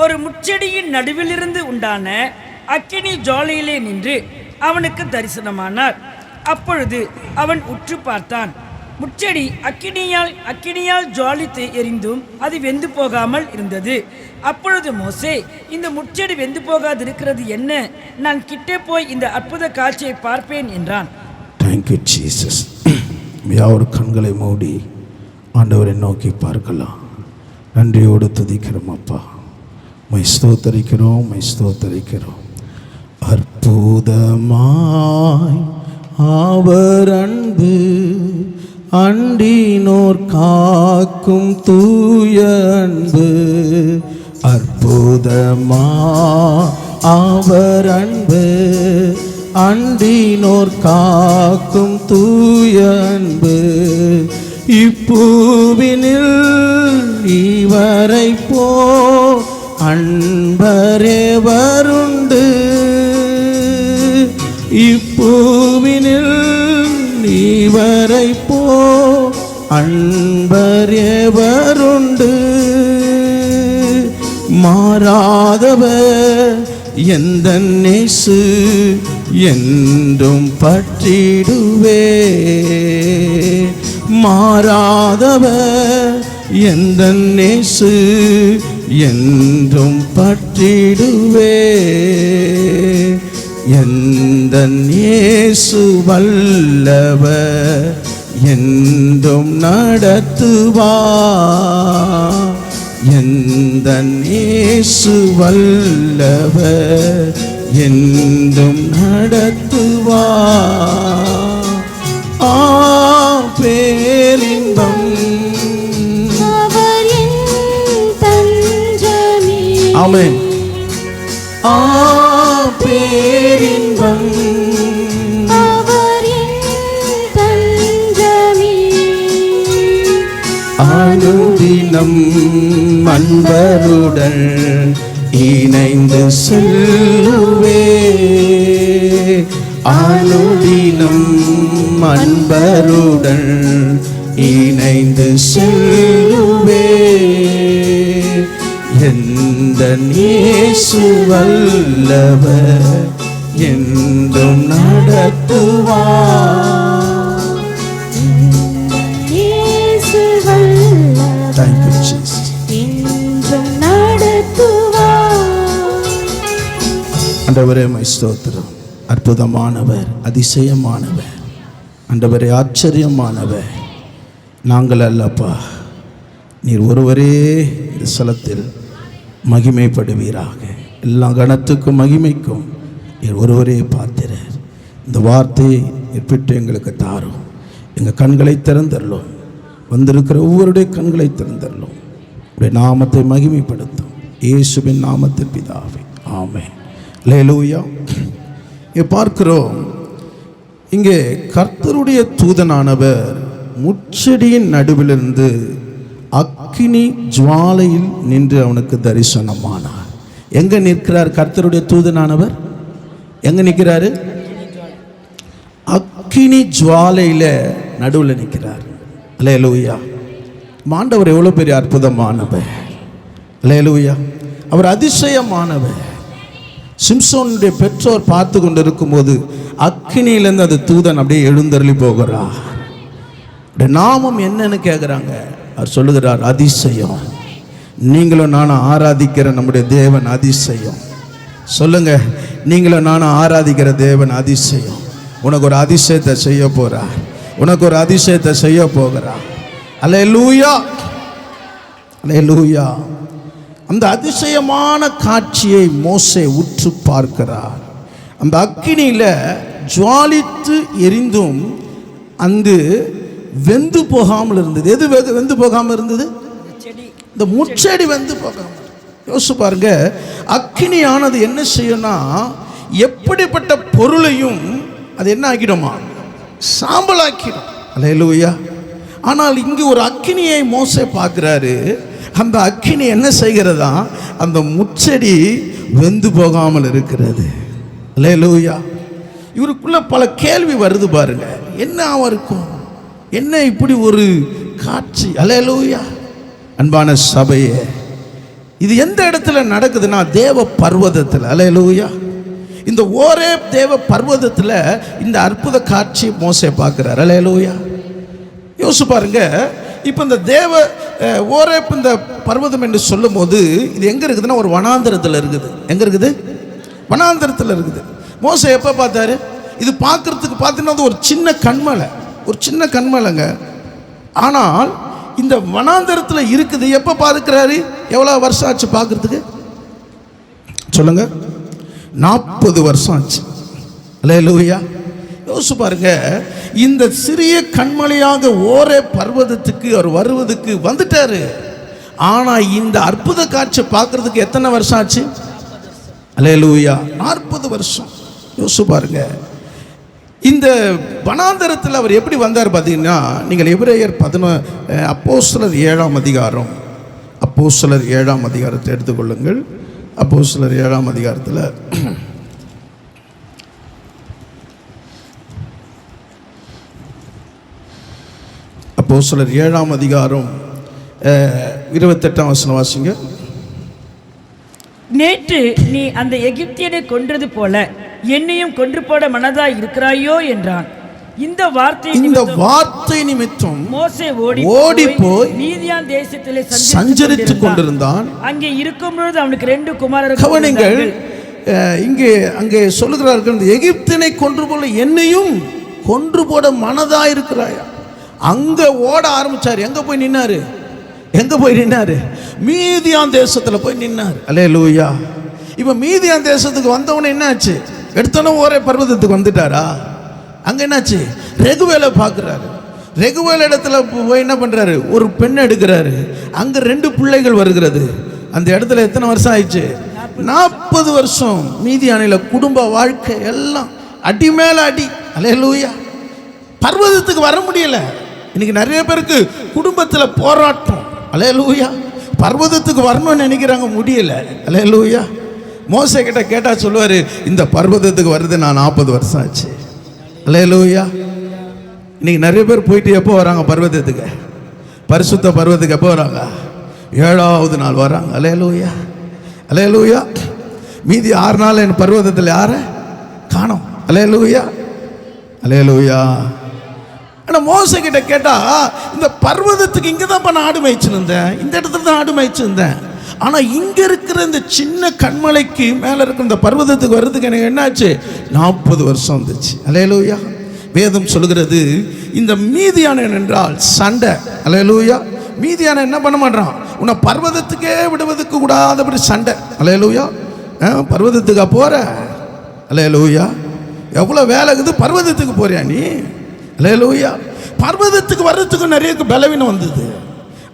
ஒரு முச்செடியின் நடுவிலிருந்து உண்டான அக்கினி ஜுவாலையிலே நின்று அவனுக்கு தரிசனமானார். அப்பொழுது அவன் உற்று பார்த்தான். முச்செடி அக்கினியால் ஜுவாலித்து எரிந்தும் அது வெந்து போகாமல் இருந்தது. அப்பொழுது மோசே, இந்த முச்செடி வெந்து போகாதிருக்கிறது என்ன? நான் கிட்டே போய் இந்த அற்புத காட்சியை பார்ப்பேன் என்றான். Thank you Jesus. யார் கண்களை மூடி ஆண்டவரை நோக்கி பார்க்கலாம். நன்றியோடு துதிக்கிறோம் அப்பா. மை ஸ்தோத்தரிக்கிறோம், மை ஸ்தோத்தரிக்கிறோம். அற்புதமாய் அவர் அன்பு அண்டினோர் காக்கும் தூய அன்பு. அற்புதமாய் அவர் அன்பு அண்டினோர் காக்கும் தூய அன்பு. இப்பூவினில் இவரை போ அன்பரே வருண்டு. இப்பூவினில் இவரை போ அன்பரே வருண்டு. மாறாதவர் எந்த நேசு என்றும் பற்றிடுவே. மாறாதவர் எந்த நேசு என்றும் பற்றிடுவே. எந்த இயேசு வல்லவர் என்றும் நடத்துவார். எந்த இயேசு வல்லவர் என்றும் நடத்துவார். பேரின்பம் ஆமென். பேரின்பம் அனுதினம் அன்பருடன் இணைந்து செல்லுவே. அனுதினம் அன்பருடன் இணைந்து செல்லுவே. எந்த இயேசு வல்லவர் என்றும் நடத்துவார். இயேசு வல்லவர் Thank you, Jesus. என்றும் நடத்துவார். ஆண்டவரே மை ஸ்தோத்திரம். அற்புதமானவர், அதிசயமானவர், ஆண்டவரே ஆச்சரியமானவர். நாங்கள் அல்லப்பா, நீர் ஒருவரே இந்த ஸ்தலத்தில் மகிமைப்படுவீராக. எல்லா கணத்துக்கும் மகிமைக்கும் நீர் ஒருவரே பாத்திரர். இந்த வார்த்தையை பிட்டு எங்களுக்கு தாரும். எங்கள் கண்களை திறந்தரலும். வந்திருக்கிற ஒவ்வொருடைய கண்களை திறந்தரலும். உடைய நாமத்தை மகிமைப்படுத்தும். இயேசுவின் நாமத்தில் பிதாவே, ஆமென். அல்லேலூயா. இங்கே பார்க்கிறோம், இங்கே கர்த்தருடைய தூதனானவர் முச்செடியின் நடுவிலிருந்து அக்கினி ஜுவாலையில் நின்று அவனுக்கு தரிசனமானார். எங்க நிற்கிறார் கர்த்தருடைய தூதனானவர்? எங்க நிற்கிறாரு? அக்கினி ஜுவாலையில நடுவில் நிற்கிறார். அல்லேலூயா. ஆண்டவர் எவ்வளவு பெரிய அற்புதமானவர். அல்லேலூயா. அவர் அதிசயமானவர். சிம்சோனுடைய பெற்றோர் பார்த்து கொண்டு இருக்கும்போது அக்கினியிலேருந்து அது தூதன் அப்படியே எழுந்தருளி போகிறார். நாமம் என்னன்னு கேட்குறாங்க. அவர் சொல்லுகிறார், அதிசயம். நீங்களும் நானும் ஆராதிக்கிற நம்முடைய தேவன் அதிசயம். சொல்லுங்க, நீங்களும் நானும் ஆராதிக்கிற தேவன் அதிசயம். உனக்கு ஒரு அதிசயத்தை செய்ய போறார். உனக்கு ஒரு அதிசயத்தை செய்ய போகிறார். அல்லேலூயா, அல்லேலூயா. அந்த அதிசயமான காட்சியை மோசே உற்று பார்க்கிறார். அந்த அக்கினியில ஜுவாலித்து எரிந்தும் அந்த வெந்து போகாமல் இருந்தது. எது வெந்து போகாமல் இருந்தது? இந்த முச்செடி வெந்து போகாமல். யோசிச்சு பாருங்க, அக்கினியானது என்ன செய்யும்னா எப்படிப்பட்ட பொருளையும் அது என்ன ஆகிடுமா? சாம்பலாக்கிடும். அல்லேலூயா. ஆனால் இங்கு ஒரு அக்கினியை மோசே பார்க்கிறாரு. அந்த அக்கினி என்ன செய்கிறதா? அந்த முச்செடி வெந்து போகாமல் இருக்கிறது. அல்லேலூயா. இவருக்குள்ள பல கேள்வி வருது பாருங்க. என்ன இருக்கும், என்ன இப்படி ஒரு காட்சி? அல்லேலூயா. அன்பான சபையே, இது எந்த இடத்துல நடக்குதுன்னா தேவ பர்வதத்தில். அல்லேலூயா. இந்த ஓரேப் தேவ பர்வதத்தில் இந்த அற்புத காட்சி மோசே பார்க்கிறார். அல்லேலூயா. யோசிச்சு பாருங்க. இப்போ இந்த தேவ ஓரேப் இந்த பர்வதம் என்று சொல்லும் போது இது எங்க இருக்குதுன்னா ஒரு வனாந்தரத்தில் இருக்குது. எங்க இருக்குது? வனாந்தரத்தில் இருக்குது. மோசே எப்போ பார்த்தாரு? இது பார்க்கறதுக்கு பார்த்தீங்கன்னா ஒரு சின்ன கண்மலை, ஒரு சின்ன கண்மலைங்க. ஆனால் இந்த வனாந்தரத்தில் இருக்குது. எப்போ பார்க்கிறாரு? எவ்வளோ வருஷம் ஆச்சு பார்க்கறதுக்கு சொல்லுங்க? 40 வருஷம் ஆச்சு. அல்லேலூயா. யோசிச்சு பாருங்க. இந்த சிறிய கண்மலையாக ஓரே பர்வதத்துக்கு அவர் வருவதுக்கு வந்துட்டாரு. ஆனா இந்த அற்புத காட்சி பார்க்கறதுக்கு எத்தனை வருஷம் ஆச்சு? அல்லேலூயா. 40 வருஷம். யோசிச்சு பாருங்க. இந்த வனாந்தரத்தில் அவர் எப்படி வந்தார் பார்த்தீங்கன்னா, நீங்கள் எபிரேயர் அப்போஸ்தலர் 7ஆம் அதிகாரம், அப்போஸ்தலர் 7ஆம் அதிகாரத்தை எடுத்துக்கொள்ளுங்கள். அப்போஸ்தலர் 7ஆம் அதிகாரத்தில் அப்போஸ்தலர் 7ஆம் அதிகாரம் 28ஆம் வசனம் வாசிங்க. நேற்று நீ அந்த எகிப்தியனை கொன்றது போல என்னையும் கொன்று போட மனதாய் இருக்கிறாயோ என்றான். இந்த வார்த்தை நிமித்தம் மோசே ஓடி போய் மீதியான் தேசத்திலே சஞ்சரித்துக் கொண்டிருந்தான். அங்கே இருக்கும் பொழுது அவனுக்கு 2 குமாரர்கள். கவனிங்கள், அங்கே சொல்லுகிறார்கள், எகிப்தினை கொன்று போல என்னையும் கொன்று போட மனதாய் இருக்கிறாயா. அங்க ஓட ஆரம்பிச்சார். எங்க போய் நின்னாரு? எங்க போய் நின்னாரு? மீதியான் தேசத்துல போய் நின்னார். அல்லேலூயா. இப்ப மீதியான் தேசத்துக்கு வந்தவன என்னாச்சு? எடுத்தோன்னே ஒரே பர்வதத்துக்கு வந்துட்டாரா? அங்க என்னாச்சு? ரெகுவேலை பார்க்கிறாரு. ரெகுவேல் இடத்துல போய் என்ன பண்றாரு? ஒரு பெண் எடுக்கிறாரு. அங்க 2 பிள்ளைகள் வருகிறது. அந்த இடத்துல எத்தனை வருஷம் ஆயிடுச்சு? 40 வருஷம். மீதியானில குடும்ப வாழ்க்கை எல்லாம் அடி மேல அடி. அல்லேலூயா. பர்வதத்துக்கு வர முடியல. இன்னைக்கு நிறைய பேருக்கு குடும்பத்தில் போராட்டம். அல்லேலூயா. பர்வதத்துக்கு வரணும்னு நினைக்கிறாங்க, முடியல. அல்லேலூயா. மோசே கிட்ட கேட்டா சொல்லுவாரு, இந்த பர்வதத்துக்கு வருது நான் 40 வருஷம் ஆச்சு. அல்லேலூயா. இன்னைக்கு நிறைய பேர் போயிட்டு எப்போ வராங்க பர்வதத்துக்கு? பரிசுத்த பர்வதத்துக்கு எப்போ வராங்க? 7ஆவது நாள் வராங்க. அல்லேலூயா. அல்லேலூயா. மீதி 6 நாள் என் பர்வதத்தில் யார காணோம். அல்லேலூயா. அல்லேலூயா. ஆனால் மோசே கிட்ட கேட்டா, இந்த பர்வதத்துக்கு இங்கே தான் நான் ஆடு மேய்ச்சிருந்தேன், இந்த இடத்துல தான் ஆடு மேய்ச்சிருந்தேன். ஆனால் இங்கே இருக்கிற இந்த சின்ன கண்மலைக்கு மேலே இருக்கிற இந்த பர்வதத்துக்கு வர்றதுக்கு எனக்கு என்னாச்சு? 40 வருஷம் வந்துச்சு. அல்லேலூயா. வேதம் சொல்லுகிறது, இந்த மீதியானன் என்றால் சண்டை. அல்லேலூயா. மீதியான என்ன பண்ண மாட்டான்? உன்னை பர்வதத்துக்கே விடுவதற்கு கூடாதபடி சண்டை. அல்லேலூயா. பர்வதத்துக்கா போற? அல்லேலூயா. எவ்வளோ வேலை இருக்குது, பர்வதத்துக்கு போறியா நீ? அல்லேலூயா. பர்வதத்துக்கு வர்றதுக்கு நிறைய பலவீனம் வந்தது.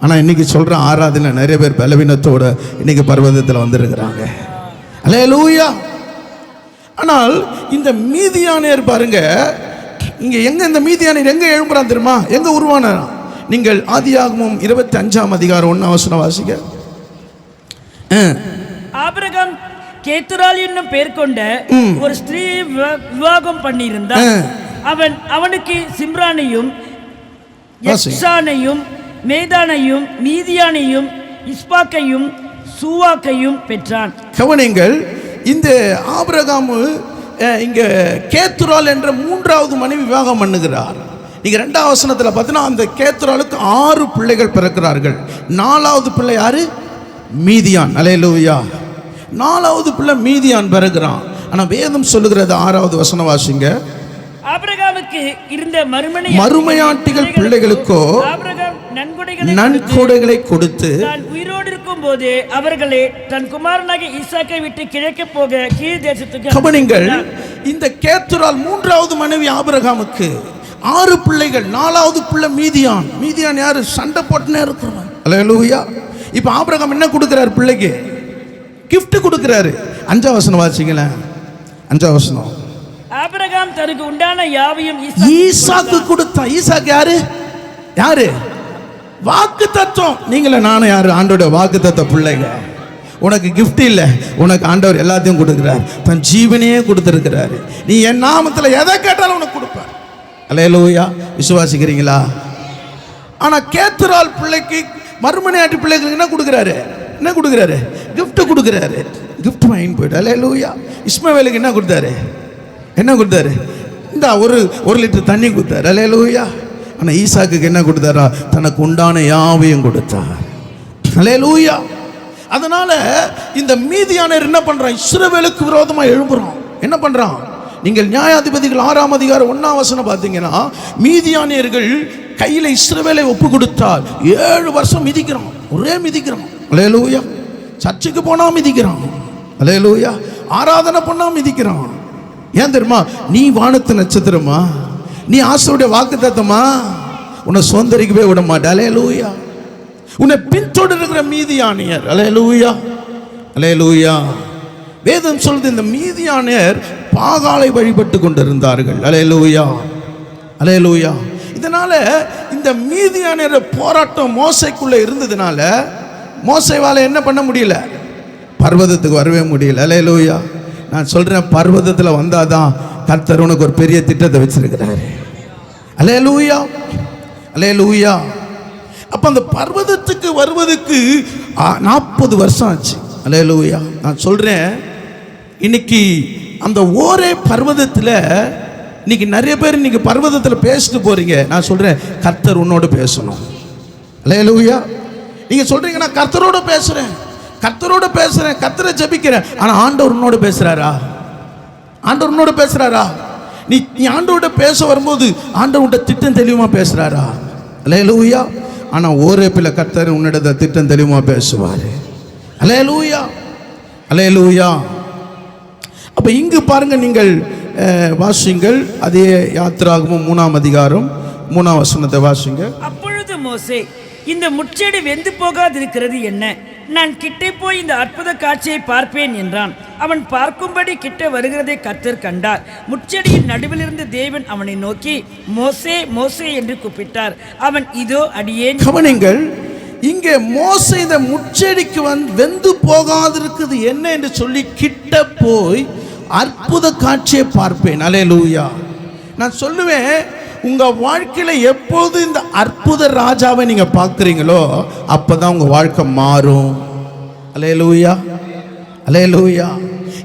ஆனால் இன்னைக்கு சொல்ற ஆராதனை நிறைய பேர் பலவீனத்தோட இன்னைக்கு பர்வதத்தில் வந்திருக்கிறாங்க. அல்லேலூயா. ஆனால் இந்த மீதியானியர் பாருங்க, இங்க எங்க இந்த மீதியானியர் எங்க எழும்புறான் தெரியுமா? எங்க உருவானார்? நீங்கள் ஆதியாகமம் 25ஆம் அதிகாரம் 1ஆம் வசனம் வாசிங்க. ஆபிரகாம் கேத்துராள் என்னும் பெயர் கொண்ட ஒரு ஸ்திரீ விவாகம் பண்ணியிருந்தான். அவனுக்கு சிம்ரானையும் எக்ஸானையும் மேதானையும் மீதியானையும் இஸ்பாக்கையும் சூவாக்கையும் பெற்றான். கவனிங்கள், இந்த ஆபிரகாம் இங்க கேத்துராள் என்ற 3வது மனைவி விவாகம் பண்ணுகிறார். நீங்க 2ஆம் வசனத்தில் பார்த்தீங்கன்னா அந்த கேத்துராளுக்கு 6 பிள்ளைகள் பிறக்கிறார்கள். 4வது பிள்ளை யாரு? மீதியான். அல்லேலூயா. 4வது பிள்ளை மீதியான் பிறகுறான். ஆனா வேதம் சொல்லுகிறது 6வது வசனம் வாசிங்க. ஆபிரகாமுக்கு இருந்த மறுமையாட்டிகள் பிள்ளைகளுக்கோ நன்கொடைகளை கொடுத்து தான் உயிரோடு இருக்கும் போது அவர்களை தன் குமாரனாகிய ஈசாக்கை விட்டு கிழக்கே போக கீழ் தேசத்துக்கு. கவனிங்கள், இந்த கேத்துராள் 3வது மனைவி ஆபிரகாமுக்கு 6 பிள்ளைகள். 4வது பிள்ளை மீதியான். மீதியான் யாரு? சண்டை போட்டுனே இருக்கிறான். அல்லேலூயா. இப்ப ஆபிரகாம் என்ன கொடுக்கிறார்? பிள்ளைக்கு கிஃப்ட் கொடுக்கிறாரு. 5ஆம் வசனம் வாசிங்களேன். 5ஆம் வசனம். ஆபிரகாம் தனக்கு உண்டான யாவையும் ஈசாக்கு கொடுத்தான். ஈசாக்கு யாரு? யாரு? வாக்கு தத்துவம். நீங்களே நானும் யாரு? ஆண்டோட வாக்கு தத்துவ பிள்ளைங்க. உனக்கு கிஃப்ட் இல்லை, உனக்கு ஆண்டவர் எல்லாத்தையும் கொடுக்குறார். தன் ஜீவனையே கொடுத்துருக்கிறாரு. நீ என் நாமத்தில் எதை கேட்டாலும் உனக்கு கொடுப்பார். அல்லேலூயா. விசுவாசிக்கிறீங்களா? ஆனால் கேத்துரால் பிள்ளைக்கு, மறுமனையாட்டி பிள்ளைகளுக்கு என்ன கொடுக்குறாரு? என்ன கொடுக்குறாரு? கிஃப்ட் கொடுக்குறாரு. கிஃப்ட் வாங்கி போயிட்டு. அல்லேலூயா. இஸ்மவேலுக்கு என்ன கொடுத்தாரு? என்ன கொடுத்தாரு? இந்த ஒரு லிட்டர் தண்ணி கொடுத்தாரு. அல்லேலூயா. ஆனால் ஈசாக்கு என்ன கொடுத்தாரா? தனக்கு உண்டான யாவையும் கொடுத்தார். அல்லேலூயா. அதனால இந்த மீதியானர் என்ன பண்றான்? இஸ்ரவேலுக்கு விரோதமாக எழும்புறான். என்ன பண்றான்? நீங்கள் நியாயாதிபதிகள் 6ஆம் அதிகாரம் 1ஆம் வசனம் பார்த்தீங்கன்னா, மீதியானியர்கள் கையில் இஸ்ரவேலை ஒப்பு கொடுத்தால் 7 வருஷம் மிதிக்கிறான். ஒரே மிதிக்கிறான். அல்லேலூயா. சர்ச்சுக்கு போனா மிதிக்கிறான். அல்லேலூயா. ஆராதனை பண்ணா மிதிக்கிறான். ஏன் தெரியுமா? நீ வானத்து நட்சத்திரமா, நீ ஆசையுடைய வாக்கு தத்தமா, உன்னை சுதந்திரிக்கவே விட மாட்டே. அல்லேலூயா. உன்னை பின்தொடர்கிற மீதியானியர். அல்லேலூயா. அல்லேலூயா. வேதம் சொல்லுது, இந்த மீதியானியர் பாகாலை வழிபட்டு கொண்டிருந்தார்கள். அல்லேலூயா. அல்லேலூயா. இதனால இந்த மீதியானியர் போராட்டம் மோசைக்குள்ள இருந்ததுனால மோசைவால என்ன பண்ண முடியல? பர்வதத்துக்கு வரவே முடியல. அல்லேலூயா. நான் சொல்றேன், பர்வதத்தில் வந்தாதான் கர்த்தர் உனக்கு ஒரு பெரிய திட்டத்தை வச்சிருக்கிறாரு. அல்லேலூயா. அல்லேலூயா. அப்ப அந்த பர்வதத்துக்கு வருவதற்கு 40 வருஷம் ஆச்சு. அல்லேலூயா. நான் சொல்றேன், இன்னைக்கு அந்த ஒரே பர்வதத்தில் இன்னைக்கு நிறைய பேர் இன்னைக்கு பர்வதத்தில் பேசிட்டு போறீங்க. நான் சொல்றேன், கர்த்தர் உன்னோட பேசணும். அல்லேலூயா. நீங்க சொல்றீங்க, நான் கர்த்தரோட பேசுறேன், கர்த்தரோட பேசுறேன், கர்த்தரை ஜெபிக்கிறேன். ஆனா ஆண்டவர் உன்னோட பேசுறாரா? ஆண்டவர் உன்னோட பேசுறாரா? நீ ஆண்டவரோட பேச வரும்போது ஆண்டவரோட திட்டம் தெளிவா பேசுறாரா? அல்லேலூயா. ஆனா ஒரே பிள்ளை கர்த்தர் உன்னோட திட்டம் தெளிவா பேசுவாரு. அல்லேலூயா. அல்லேலூயா. அப்ப இங்கு பாருங்க, நீங்கள் வாசிங்கள். அதே யாத்திராகமம் 3ஆம் அதிகாரம் 3ஆம் வசனத்தை வாசிங்க. அப்பொழுது மோசே, இந்த முட்செடி வெந்து போகாதிருக்கிறது என்ன? நான் கிட்டே போய் இந்த அற்புத காட்சியை பார்ப்பேன் என்றான். அவன் பார்க்கும்படி கிட்ட வருகிறதை கர்த்தர் கண்டார். முட்செடியின் நடுவிலிருந்து தேவன் அவனை நோக்கி, மோசே மோசே என்று கூப்பிட்டார். அவன், இதோ அடியேன். கவனிங்கள், இங்கே மோசே இந்த முட்செடிக்கு வெந்து போகாதிருக்குது என்ன என்று சொல்லி கிட்ட போய் அற்புத காட்சியை பார்ப்பேன். அல்லேலூயா. நான் சொல்லுவேன், உங்க வாழ்க்கையில எப்போது இந்த அற்புத ராஜாவை நீங்க பார்க்குறீங்களோ அப்பதான் உங்க வாழ்க்கை மாறும். அல்லேலூயா. அல்லேலூயா.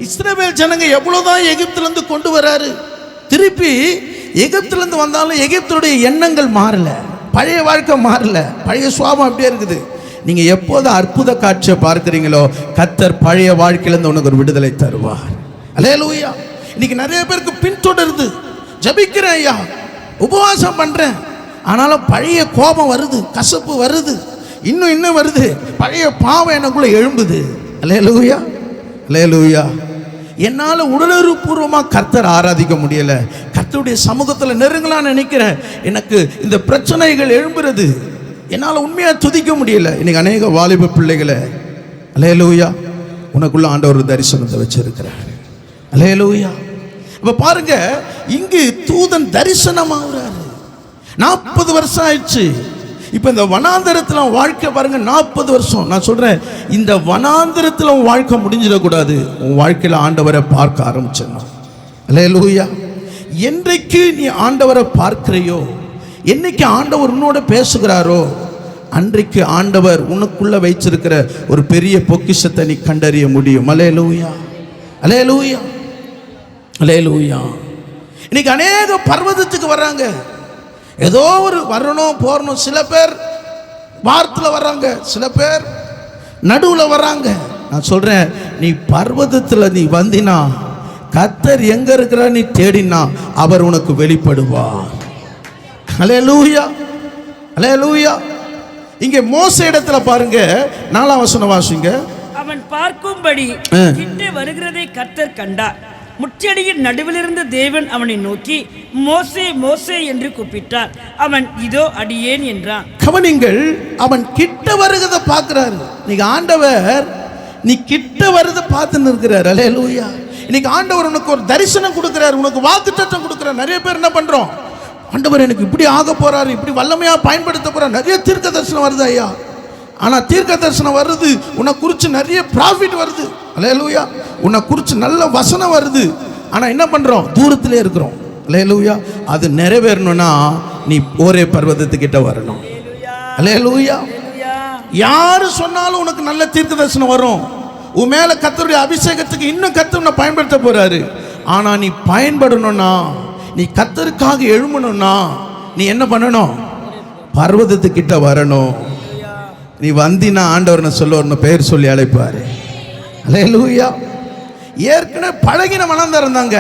இஸ்ரவேல் ஜனங்க எவ்வளவுதான் எகிப்திலிருந்து கொண்டு வராரு, திருப்பி எகிப்திலிருந்து வந்தாலும் எகிப்துடைய எண்ணங்கள் மாறல, பழைய வாழ்க்கை மாறல, பழைய சுவாபம் அப்படியே இருக்குது. நீங்க எப்போது அற்புத காட்சியை பார்க்கிறீங்களோ கர்த்தர் பழைய வாழ்க்கையிலிருந்து உனக்கு ஒரு விடுதலை தருவார். அல்லேலூயா. இன்னைக்கு நிறைய பேருக்கு பின்தொடருது. ஜபிக்கிறேன் ஐயா, உபவாசம் பண்றேன், ஆனாலும் பழைய கோபம் வருது, கசப்பு வருது, இன்னும் வருது, பழைய பாவம் எனக்குள்ள எழும்புது. அல்லேலூயா. அல்லேலூயா. என்னால் உணர்வுபூர்வமாக கர்த்தர் ஆராதிக்க முடியல, கர்த்தருடைய சமூகத்தில் நெருங்கலான்னு நினைக்கிறேன், எனக்கு இந்த பிரச்சனைகள் எழும்புறது, என்னால் உண்மையாக துதிக்க முடியல. இன்னைக்கு அநேக வாலிப பிள்ளைகளை அல்லேலூயா உனக்குள்ள ஆண்டவர் ஒரு தரிசனத்தை வச்சிருக்கிறார். அல்லேலூயா. அப்ப பாருங்க, இங்கு தூதன் தரிசனமாகிறாரு. 40 வருஷம் ஆயிடுச்சு. இப்ப இந்த வனாந்தரத்தில் வாழ்க்கை பாருங்க, 40 வருஷம். நான் சொல்றேன், இந்த வனாந்தரத்தில் உன் வாழ்க்கை முடிஞ்சிடக்கூடாது. உன் வாழ்க்கையில் ஆண்டவரை பார்க்க ஆரம்பிச்சிடணும். அல்லேலூயா. என்றைக்கு நீ ஆண்டவரை பார்க்கிறையோ, என்னைக்கு ஆண்டவர் உன்னோட பேசுகிறாரோ, அன்றைக்கு ஆண்டவர் உனக்குள்ள வைச்சிருக்கிற ஒரு பெரிய பொக்கிஷத்தை நீ கண்டறிய முடியும். அல்லேலூயா. அல்லேலூயா. அல்லேலூயா. இன்னைக்கு அநேக பர்வதத்துக்கு வர்றாங்க, ஏதோ ஒரு வரணும் போறணும். சில பேர் வாரத்தில் வர்றாங்க, சில பேர் நடுவில் வர்றாங்க. நான் சொல்றேன், நீ பர்வதத்தில் நீ வந்தினா, கர்த்தர் எங்க இருக்கிற நீ தேடினா அவர் உனக்கு வெளிப்படுவார். அல்லேலூயா. அல்லேலூயா. இங்கே மோசே இடத்துல பாருங்க, 4ஆம் வசனம் வாசிங்க. அவன் பார்க்கும்படி கிட்டே வருகிறதை கர்த்தர் கண்டார். முச்செடியின் நடுவிலிருந்து தேவன் அவனை நோக்கி, மோசே மோசே என்று கூப்பிட்டார். அவன், இதோ அடியேன் என்றான். கவனிங்கள், அவன் கிட்ட வருகிறத பார்க்கிறாரு. நீங்க ஆண்டவர் நீ கிட்ட வருத பார்த்து நிற்கிறார். அல்லேலூயா. இன்னைக்கு ஆண்டவர் உனக்கு ஒரு தரிசனம் கொடுக்குறாரு, உனக்கு வாக்குத்தத்தம் கொடுக்குறாரு. நிறைய பேர் என்ன பண்றோம், ஆண்டவர் எனக்கு இப்படி ஆக போறாரு, இப்படி வல்லமையா பயன்படுத்த போறாரு. நிறைய தீர்க்க தரிசனம் வருது ஐயா. ஆனா தீர்க்க தரிசனம் வருது, உன்னை குறித்து நிறைய ப்ராஃபிட் வருது. அல்லேலூயா. உன்னை குறித்து நல்ல வசனம் வருது. ஆனா என்ன பண்றோம், தூரத்திலே இருக்கிறோம். அல்லேலூயா. அது நிறைவேறணும்னா நீ ஒரே பர்வதத்துக்கிட்ட வரணும். அல்லேலூயா. யாரு சொன்னாலும் உனக்கு நல்ல தீர்க்க தரிசனம் வரும். உன் மேல கர்த்தருடைய அபிஷேகத்துக்கு இன்னும் கர்த்தர் உன்னை பயன்படுத்த போறாரு. ஆனா நீ பயன்படணும்னா, நீ கர்த்தருக்காக எழும்பணும்னா நீ என்ன பண்ணணும், பர்வதத்துக்கிட்ட வரணும். நீ வந்தினா ஆண்டவர்னு சொல்ல ஒரு பெயர் சொல்லி அழைப்பாரு. அல்லேலூயா. ஏற்கனவே பழகின மனம் இருந்தாங்க.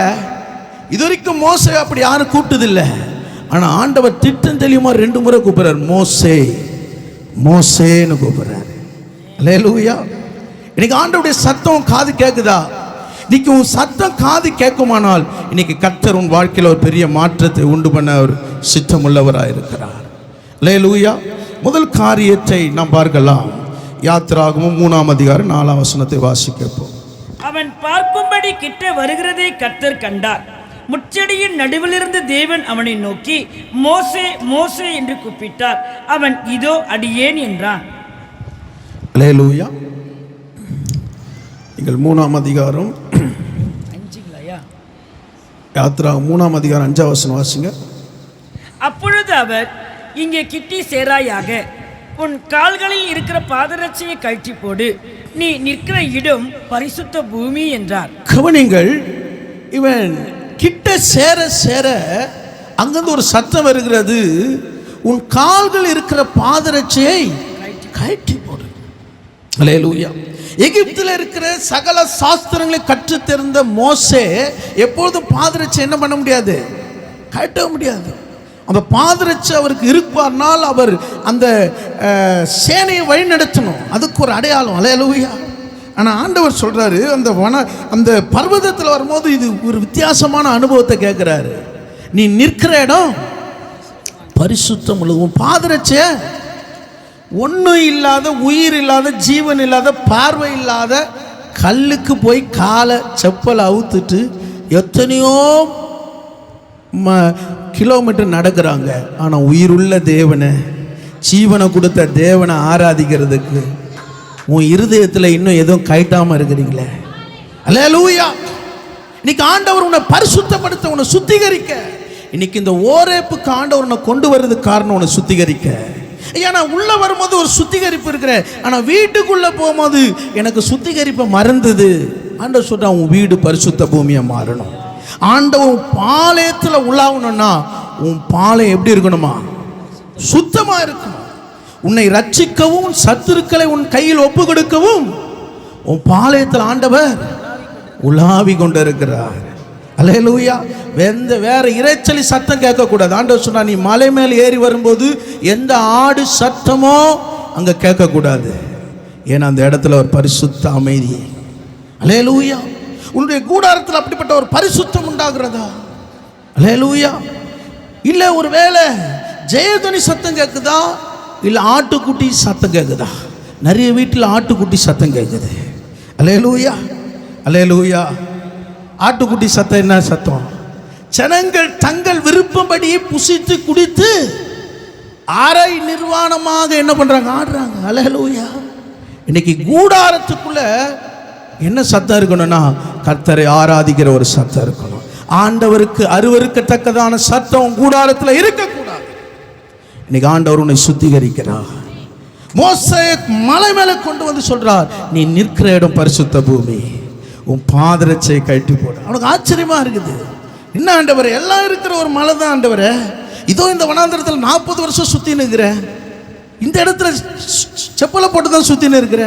இது வரைக்கும் மோசே அப்படி யாரும் கூப்பிட்டதில்லை. ஆனா ஆண்டவர் திட்டம் தெளிவுமா 2 முறை கூப்பிடுறாரு, மோசே மோசேன்னு கூப்பிடுறாரு. அல்லேலூயா. இன்னைக்கு ஆண்டவருடைய சத்தம் காது கேட்குதா? இன்னைக்கு உன் சத்தம் காது கேட்குமானால் இன்னைக்கு கர்த்தர் உன் வாழ்க்கையில் ஒரு பெரிய மாற்றத்தை உண்டு பண்ண ஒரு சித்தம் உள்ளவராக இருக்கிறார். அல்லேலூயா. முதல் காரியத்தை நாம் பார்க்கலாம். யாத்திராகமம் 3ஆம் அதிகாரம் 4ஆம் வசனத்தை வாசிக்கப்போம். அவன் பார்க்கும்படி கிட்ட வருகிறதை கர்த்தர் கண்டார். முச்செடியின் நடுவிலிருந்து தேவன் அவனை நோக்கி மோசே மோசே என்று கூப்பிட்டார். அவன் இதோ அடியேன் என்றான். அல்லேலூயா. நீங்கள் 3ஆம் அதிகாரம் 5 யாத்திராகமம் 3ஆம் அதிகாரம் 5ஆம் வசனம் வாசிங்க. அப்பொழுது அவர், இங்கே கிட்டி சேராயாக, உன் கால்களில் இருக்கிற பாதரட்சையை கழற்றி போடு, நீ நிற்கிற இடம் பரிசுத்த பூமி என்றார். கவனிங்கள், இவன் கிட்ட சேர சேர அங்கிருந்து ஒரு சத்தம் வருகிறது, உன் கால்கள் இருக்கிற பாதரட்சையை கழற்றி போடு. அல்லேலூயா. எகிப்தில் இருக்கிற சகல சாஸ்திரங்களை கற்று தெரிந்த மோசே எப்பொழுதும் பாதரட்சை என்ன பண்ண முடியாது, கட்ட முடியாது. அந்த பாதரட்சை அவருக்கு இருப்பார்னால் அவர் அந்த சேனையை வழி நடத்தணும். அதுக்கு ஒரு அடையாளம். அல்லேலூயா. ஆனால் ஆண்டவர் சொல்றாரு, அந்த பர்வதத்தில் வரும்போது இது ஒரு வித்தியாசமான அனுபவத்தை கேட்குறாரு. நீ நிற்கிற இடம் பரிசுத்தம் உள்ளது. பாதரட்சை ஒன்றும் இல்லாத, உயிர் இல்லாத, ஜீவன் இல்லாத, பார்வை இல்லாத கல்லுக்கு போய் காலை செப்பலை அவுத்துட்டு எத்தனையோ கிலோமீட்டர் நடக்கிறாங்க. ஆனால் உயிருள்ள தேவனை, ஜீவனை கொடுத்த தேவனை ஆராதிக்கிறதுக்கு உன் இருதயத்தில் இன்னும் எதுவும் கைட்டாமல் இருக்கிறீங்களே. அல்லேலூயா. இன்னைக்கு ஆண்டவர் உன்னை பரிசுத்தப்படுத்த, உன்னை சுத்திகரிக்க. இன்னைக்கு இந்த ஓரேப்புக்கு ஆண்டவர் உன்னை கொண்டு வர்றதுக்கு காரணம் உன்னை சுத்திகரிக்க. ஏன்னா உள்ள வரும்போது ஒரு சுத்திகரிப்பு இருக்கிற, ஆனால் வீட்டுக்குள்ள போகும்போது எனக்கு சுத்திகரிப்பை மறந்தது. ஆண்டவர் சொல்றான், உன் வீடு பரிசுத்த பூமியை மாறணும். ஆண்டவன் பாளையத்தில் உள்ளாகணும்னா உன் பாளையம் எப்படி இருக்கணுமா, சுத்தமா இருக்கணும். உன்னை ரட்சிக்கவும் சத்துருக்களை உன் கையில் ஒப்பு கொடுக்கவும் உன் பாளையத்தில் ஆண்டவர் உலாவி கொண்டு இருக்கிறார். அல்லேலூயா. வேற இறைச்சலி சத்தம் கேட்கக்கூடாது. ஆண்டவர் சொன்னா, நீ மலை மேல் ஏறி வரும்போது எந்த ஆடு சத்தமோ அங்க கேட்கக்கூடாது. ஏன்னா அந்த இடத்துல ஒரு பரிசுத்த அமைதி. அல்லேலூயா. உன்னுடைய கூடாரத்தில் அப்படிப்பட்ட ஒரு பரிசுத்தம் உண்டாகிறதா? அல்லேலூயா. இல்லை ஒரு வேளை ஜெயதுனி சத்தம் கேட்குதா, இல்லை ஆட்டுக்குட்டி சத்தம் கேட்குதா? நிறைய வீட்டில் ஆட்டுக்குட்டி சத்தம் கேட்குது. அல்லேலூயா. அல்லேலூயா. ஆட்டுக்குட்டி சத்தம் என்ன சத்தம்? ஜனங்கள் தங்கள் விருப்பப்படி புசித்து குடித்து அரை நிர்வாணமாக என்ன பண்றாங்க, ஆடுறாங்க. அல்லேலூயா. இன்னைக்கு கூடாரத்துக்குள்ள என்ன சத்தம் இருக்கணும்னா, கர்த்தரை ஆராதிக்கிற ஒரு சத்தம் இருக்கணும். ஆண்டவருக்கு அருவருக்கத்தக்கதான சத்தம் கூடாரத்தில் இருக்கக்கூடாது. இன்னைக்கு ஆண்டவர் உன்னை சுத்திகரிக்கிறார். மோசே மலை மேலே கொண்டு வந்து சொல்றார், நீ நிற்கிற இடம் பரிசுத்த பூமி, உன் பாதரட்சை கழட்டி போடு. அவனுக்கு ஆச்சரியமா இருக்குது. என்ன ஆண்டவரே, எல்லாம் இருக்கிற ஒரு மலை தான் ஆண்டவரே, இதோ இந்த வனாந்திரத்தில் 40 வருஷம் சுத்தி நிற்கிற, இந்த இடத்துல செப்பலை போட்டு தான் சுத்தி நிற்கிற.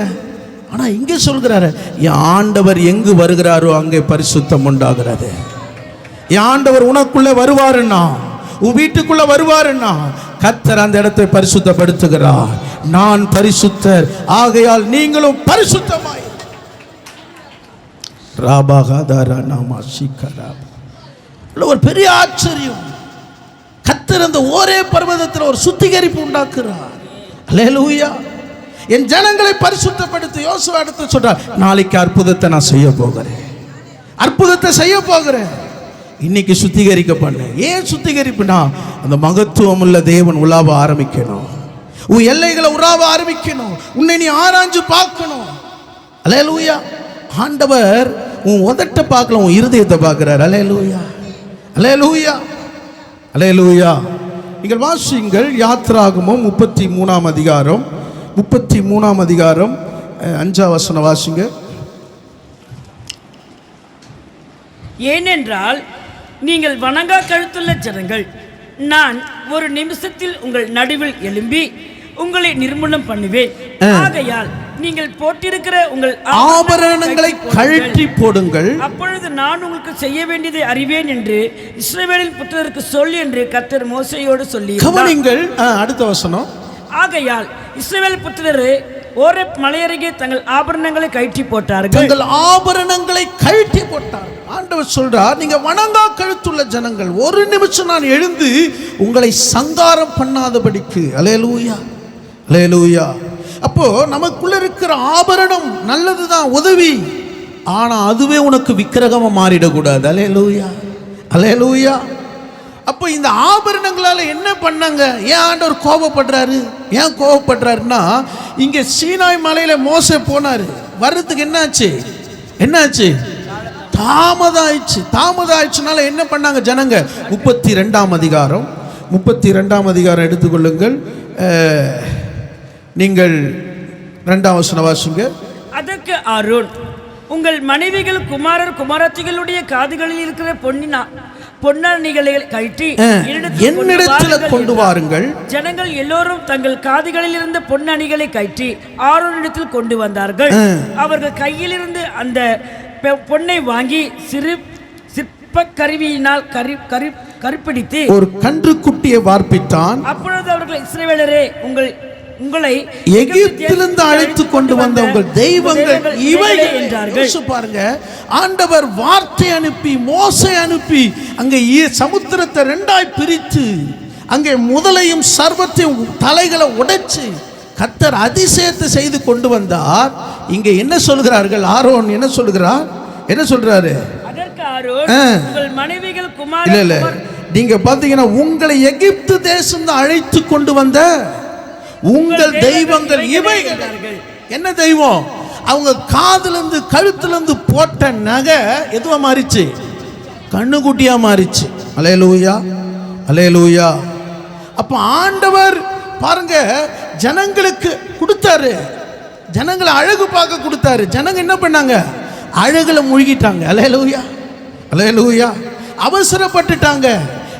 ஆனா இங்கே சொல்கிறாரு, என் ஆண்டவர் எங்கு வருகிறாரோ அங்கே பரிசுத்தம் உண்டாகிறது. என் ஆண்டவர் உனக்குள்ள வருவாருன்னா, உன் வீட்டுக்குள்ள வருவாருன்னா, கர்த்தர் அந்த இடத்தை பரிசுத்தப்படுத்துகிறார். நான் பரிசுத்தர், ஆகையால் நீங்களும் பரிசுத்தமாய். ஒரு பெரிய ஆச்சரியம். கர்த்தர் அந்த ஒரே பர்வதத்தில் ஒரு சுத்திகரிப்பு உண்டாக்குறார். அல்லேலூயா. என் ஜனங்களை பரிசுத்தப்படுத்தி யோசுவா எடுத்து சொல்றார், நாளைக்கு அற்புதத்தை நான் செய்ய போகிறேன். அற்புதத்தை செய்ய போகிறேன். இன்னைக்கு சுத்திகரிக்க பண்ண. ஏன் சுத்திகரிப்புனா அந்த மகத்துவம் உள்ள தேவன் உலாவ ஆரம்பிக்கணும். உன் எல்லைகளை உலாவ ஆரம்பிக்கணும். உன்னை நீ ஆராய்ஞ்சு பார்க்கணும். அல்லேலூயா. ஆண்டவர் உன் உதட்ட பார்க்கல, உன் இருதயத்தை பார்க்கிறார். அல்லேலூயா, அல்லேலூயா, அல்லேலூயா. நீங்கள் வாசியுங்கள் யாத்திராகமம் 33ஆம் அதிகாரம் 33ஆம் அதிகாரம் 5ஆம் வசனம் வாசிங்க. ஏனென்றால் நீங்கள் வணங்கா கழுத்துள்ள ஜனங்கள், நான் ஒரு நிமிஷத்தில் உங்கள் நடுவில் எழும்பி உங்களை நிர்மூலம் பண்ணுவேன். ஆகையால் நீங்கள் போட்டிருக்கிற உங்கள் ஆபரணங்களை கழற்றி போடுங்கள், அப்பொழுது நான் உங்களுக்கு செய்ய வேண்டியதை அறிவேன் என்று இஸ்ரவேலின் புத்திரருக்கு சொல் என்று கர்த்தர் மோசேயோடு சொல்லி. கவனிங்கள் அடுத்த வசனம். ஆகையால் இஸ்ரவேல் புத்திரரே ஓரேப் மலையருகே தங்கள் ஆபரணங்களை கழற்றி போட்டார்கள். தங்கள் ஆபரணங்களை கழற்றி போட்டார்கள். ஆண்டவர் சொல்றார், நீங்க வணங்கா கழுத்துள்ள ஜனங்கள், ஒரு நிமிஷம் நான் எழுந்து உங்களை சங்காரம் பண்ணாதபடிக்கு. அல்லேலூயா, அல்லேலூயா. அப்போ நமக்குள்ள இருக்கிற ஆபரணம் நல்லதுதான், உதவி. ஆனா அதுவே உனக்கு விக்கிரகமா மாறிடக்கூடாது. அல்லேலூயா, அல்லேலூயா. அப்போ இந்த ஆபரணங்களால என்ன பண்ணாங்க? ஏன் ஆண்டவர் கோபப்படுறாரு? ஏன் கோபப்படுறாருன்னா, இங்க சீனாய் மலையில மோசே போனாரு, வர்றதுக்கு என்னாச்சு? என்னாச்சு? தாமதம் ஆயிடுச்சு. தாமதம் ஆயிடுச்சுனால என்ன பண்ணாங்க ஜனங்க? 32ஆம் அதிகாரம் 32ஆம் அதிகாரம் எடுத்துக்கொள்ளுங்கள். நீங்கள் 2ஆம் வசனம் வாசிங்க. அதற்கு ஆரோன், உங்கள் மனைவிகள் குமாரர் குமாரத்திகளுடைய காதுகளில் இருக்கிற பொன்னணிகளை கழற்றி என்னிடத்தில் கொண்டு வாருங்கள். ஜனங்கள் எல்லோரும் தங்கள் காதுகளில் இருந்த பொன்னணிகளை கழற்றி ஆரோனிடத்தில் கொண்டு வந்தார்கள். அவர்கள் கையில் இருந்து அந்த பொன்னை வாங்கி சிற்ப கருவியினால் கருப்பிடித்து ஒரு கன்றுக்குட்டியை வார்ப்பித்தான். அப்பொழுது அவர்கள், இஸ்ரவேலரே, உங்களை எகிப்திலிருந்து அழைத்து கொண்டு வந்த உங்கள் தெய்வங்கள் இவை என்றார்கள். பாருங்க, ஆண்டவர் வார்த்தை அனுப்பி, மோசே அனுப்பி, அங்கே சமுத்திரத்தை ரெண்டாய் பிரித்து, அங்கே முதலையும் சர்வத்தையும் தலைகளை உடைச்சு கர்த்தர் அதிசயத்தை செய்து கொண்டு வந்தார். இங்கே என்ன சொல்கிறார்கள்? ஆரோன் என்ன சொல்கிறார்? என்ன சொல்றாரு? அதற்கு ஆரோன், உங்கள் மனைவிகள் குமாரர். இல்ல இல்ல, நீங்க பாத்தீங்கன்னா, உங்களை எகிப்து தேசம் அழைத்து கொண்டு வந்த உங்கள் தெய்வங்கள் இவை. என்ன தெய்வம்? அவங்க காதிலிருந்து கழுத்திலிருந்து போட்ட நகை எதுவா மாறிச்சு? கண்ணுக்குட்டியா மாறிச்சு. அல்லேலூயா, அல்லேலூயா. அப்ப ஆண்டவர் பாருங்க ஜனங்களுக்கு கொடுத்தாரு, ஜனங்களை அழகு பார்க்க கொடுத்தாரு. ஜனங்க என்ன பண்ணாங்க? அழகுல மூழ்கிட்டாங்க. அல்லேலூயா, அல்லேலூயா. அவசரப்பட்டுட்டாங்க.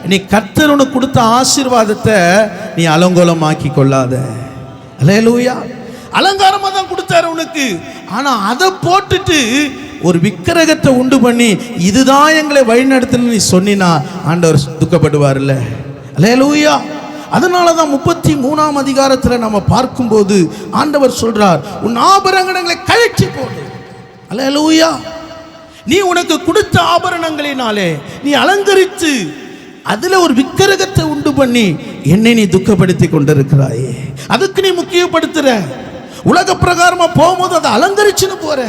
நீ கர்த்தர் உனக்கு கொடுத்த ஆசீர்வாதத்தை நீ அலங்கோலமாக்கி கொள்ளாத. அல்லேலூயா. அலங்காரமா தான் கொடுத்தாரு உனக்கு. ஆனா அதை போட்டுட்டு ஒரு விக்கிரகத்தை உண்டு பண்ணி இதுதான் எங்களை வழிநடத்தணும் நீ சொன்னா ஆண்டவர் துக்கப்படுவார்ல. அல்லேலூயா. அதனாலதான் 33ஆம் அதிகாரத்தில் நம்ம பார்க்கும்போது ஆண்டவர் சொல்றார், உன் ஆபரணங்களை கழற்றி போடு. அல்லேலூயா. நீ உனக்கு கொடுத்த ஆபரணங்களினாலே நீ அலங்கரித்து அதுல ஒரு விக்கிரகத்தை உண்டு பண்ணி என்னை நீ துக்கப்படுத்தி கொண்டிருக்கிறாயே. அதுக்கு நீ முக்கியப்படுத்துற. உலக பிரகாரமா போகும்போது அதை அலங்கரிச்சுன்னு போற.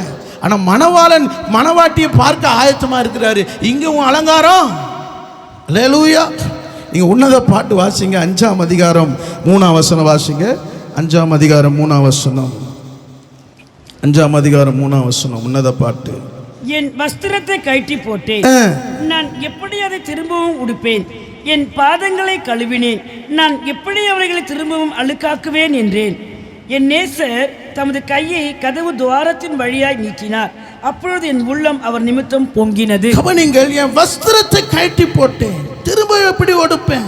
ஆனா மணவாளன் மணவாட்டியை பார்க்க ஆயத்தமா இருக்கிறாரு. இங்க உன் அலங்காரம். அல்லேலூயா. நீங்க உன்னத பாட்டு வாசிங்க. 5ஆம் அதிகாரம் 3ஆம் வசனம் வாசிங்க. 5ஆம் அதிகாரம் 3ஆம் வசனம். 5ஆம் அதிகாரம் 3ஆம் வசனம் உன்னத பாட்டு. என் வஸ்திரத்தை கழட்டி போட்டேன், நான் எப்படி அதை திரும்பவும் உடுப்பேன்? என் பாதங்களை கழுவினேன், நான் எப்படி அவைகளை திரும்பவும் அழுக்காக்குவேன் என்றேன். என் நேசர் தமது கையை கதவு துவாரத்தின் வழியாய் நீட்டினார். அப்பொழுது என் உள்ளம் அவர் நிமித்தம் பொங்கினது. கவனிங்கள், என் வஸ்திரத்தை கழட்டி போட்டேன், திரும்ப எப்படி உடுப்பேன்?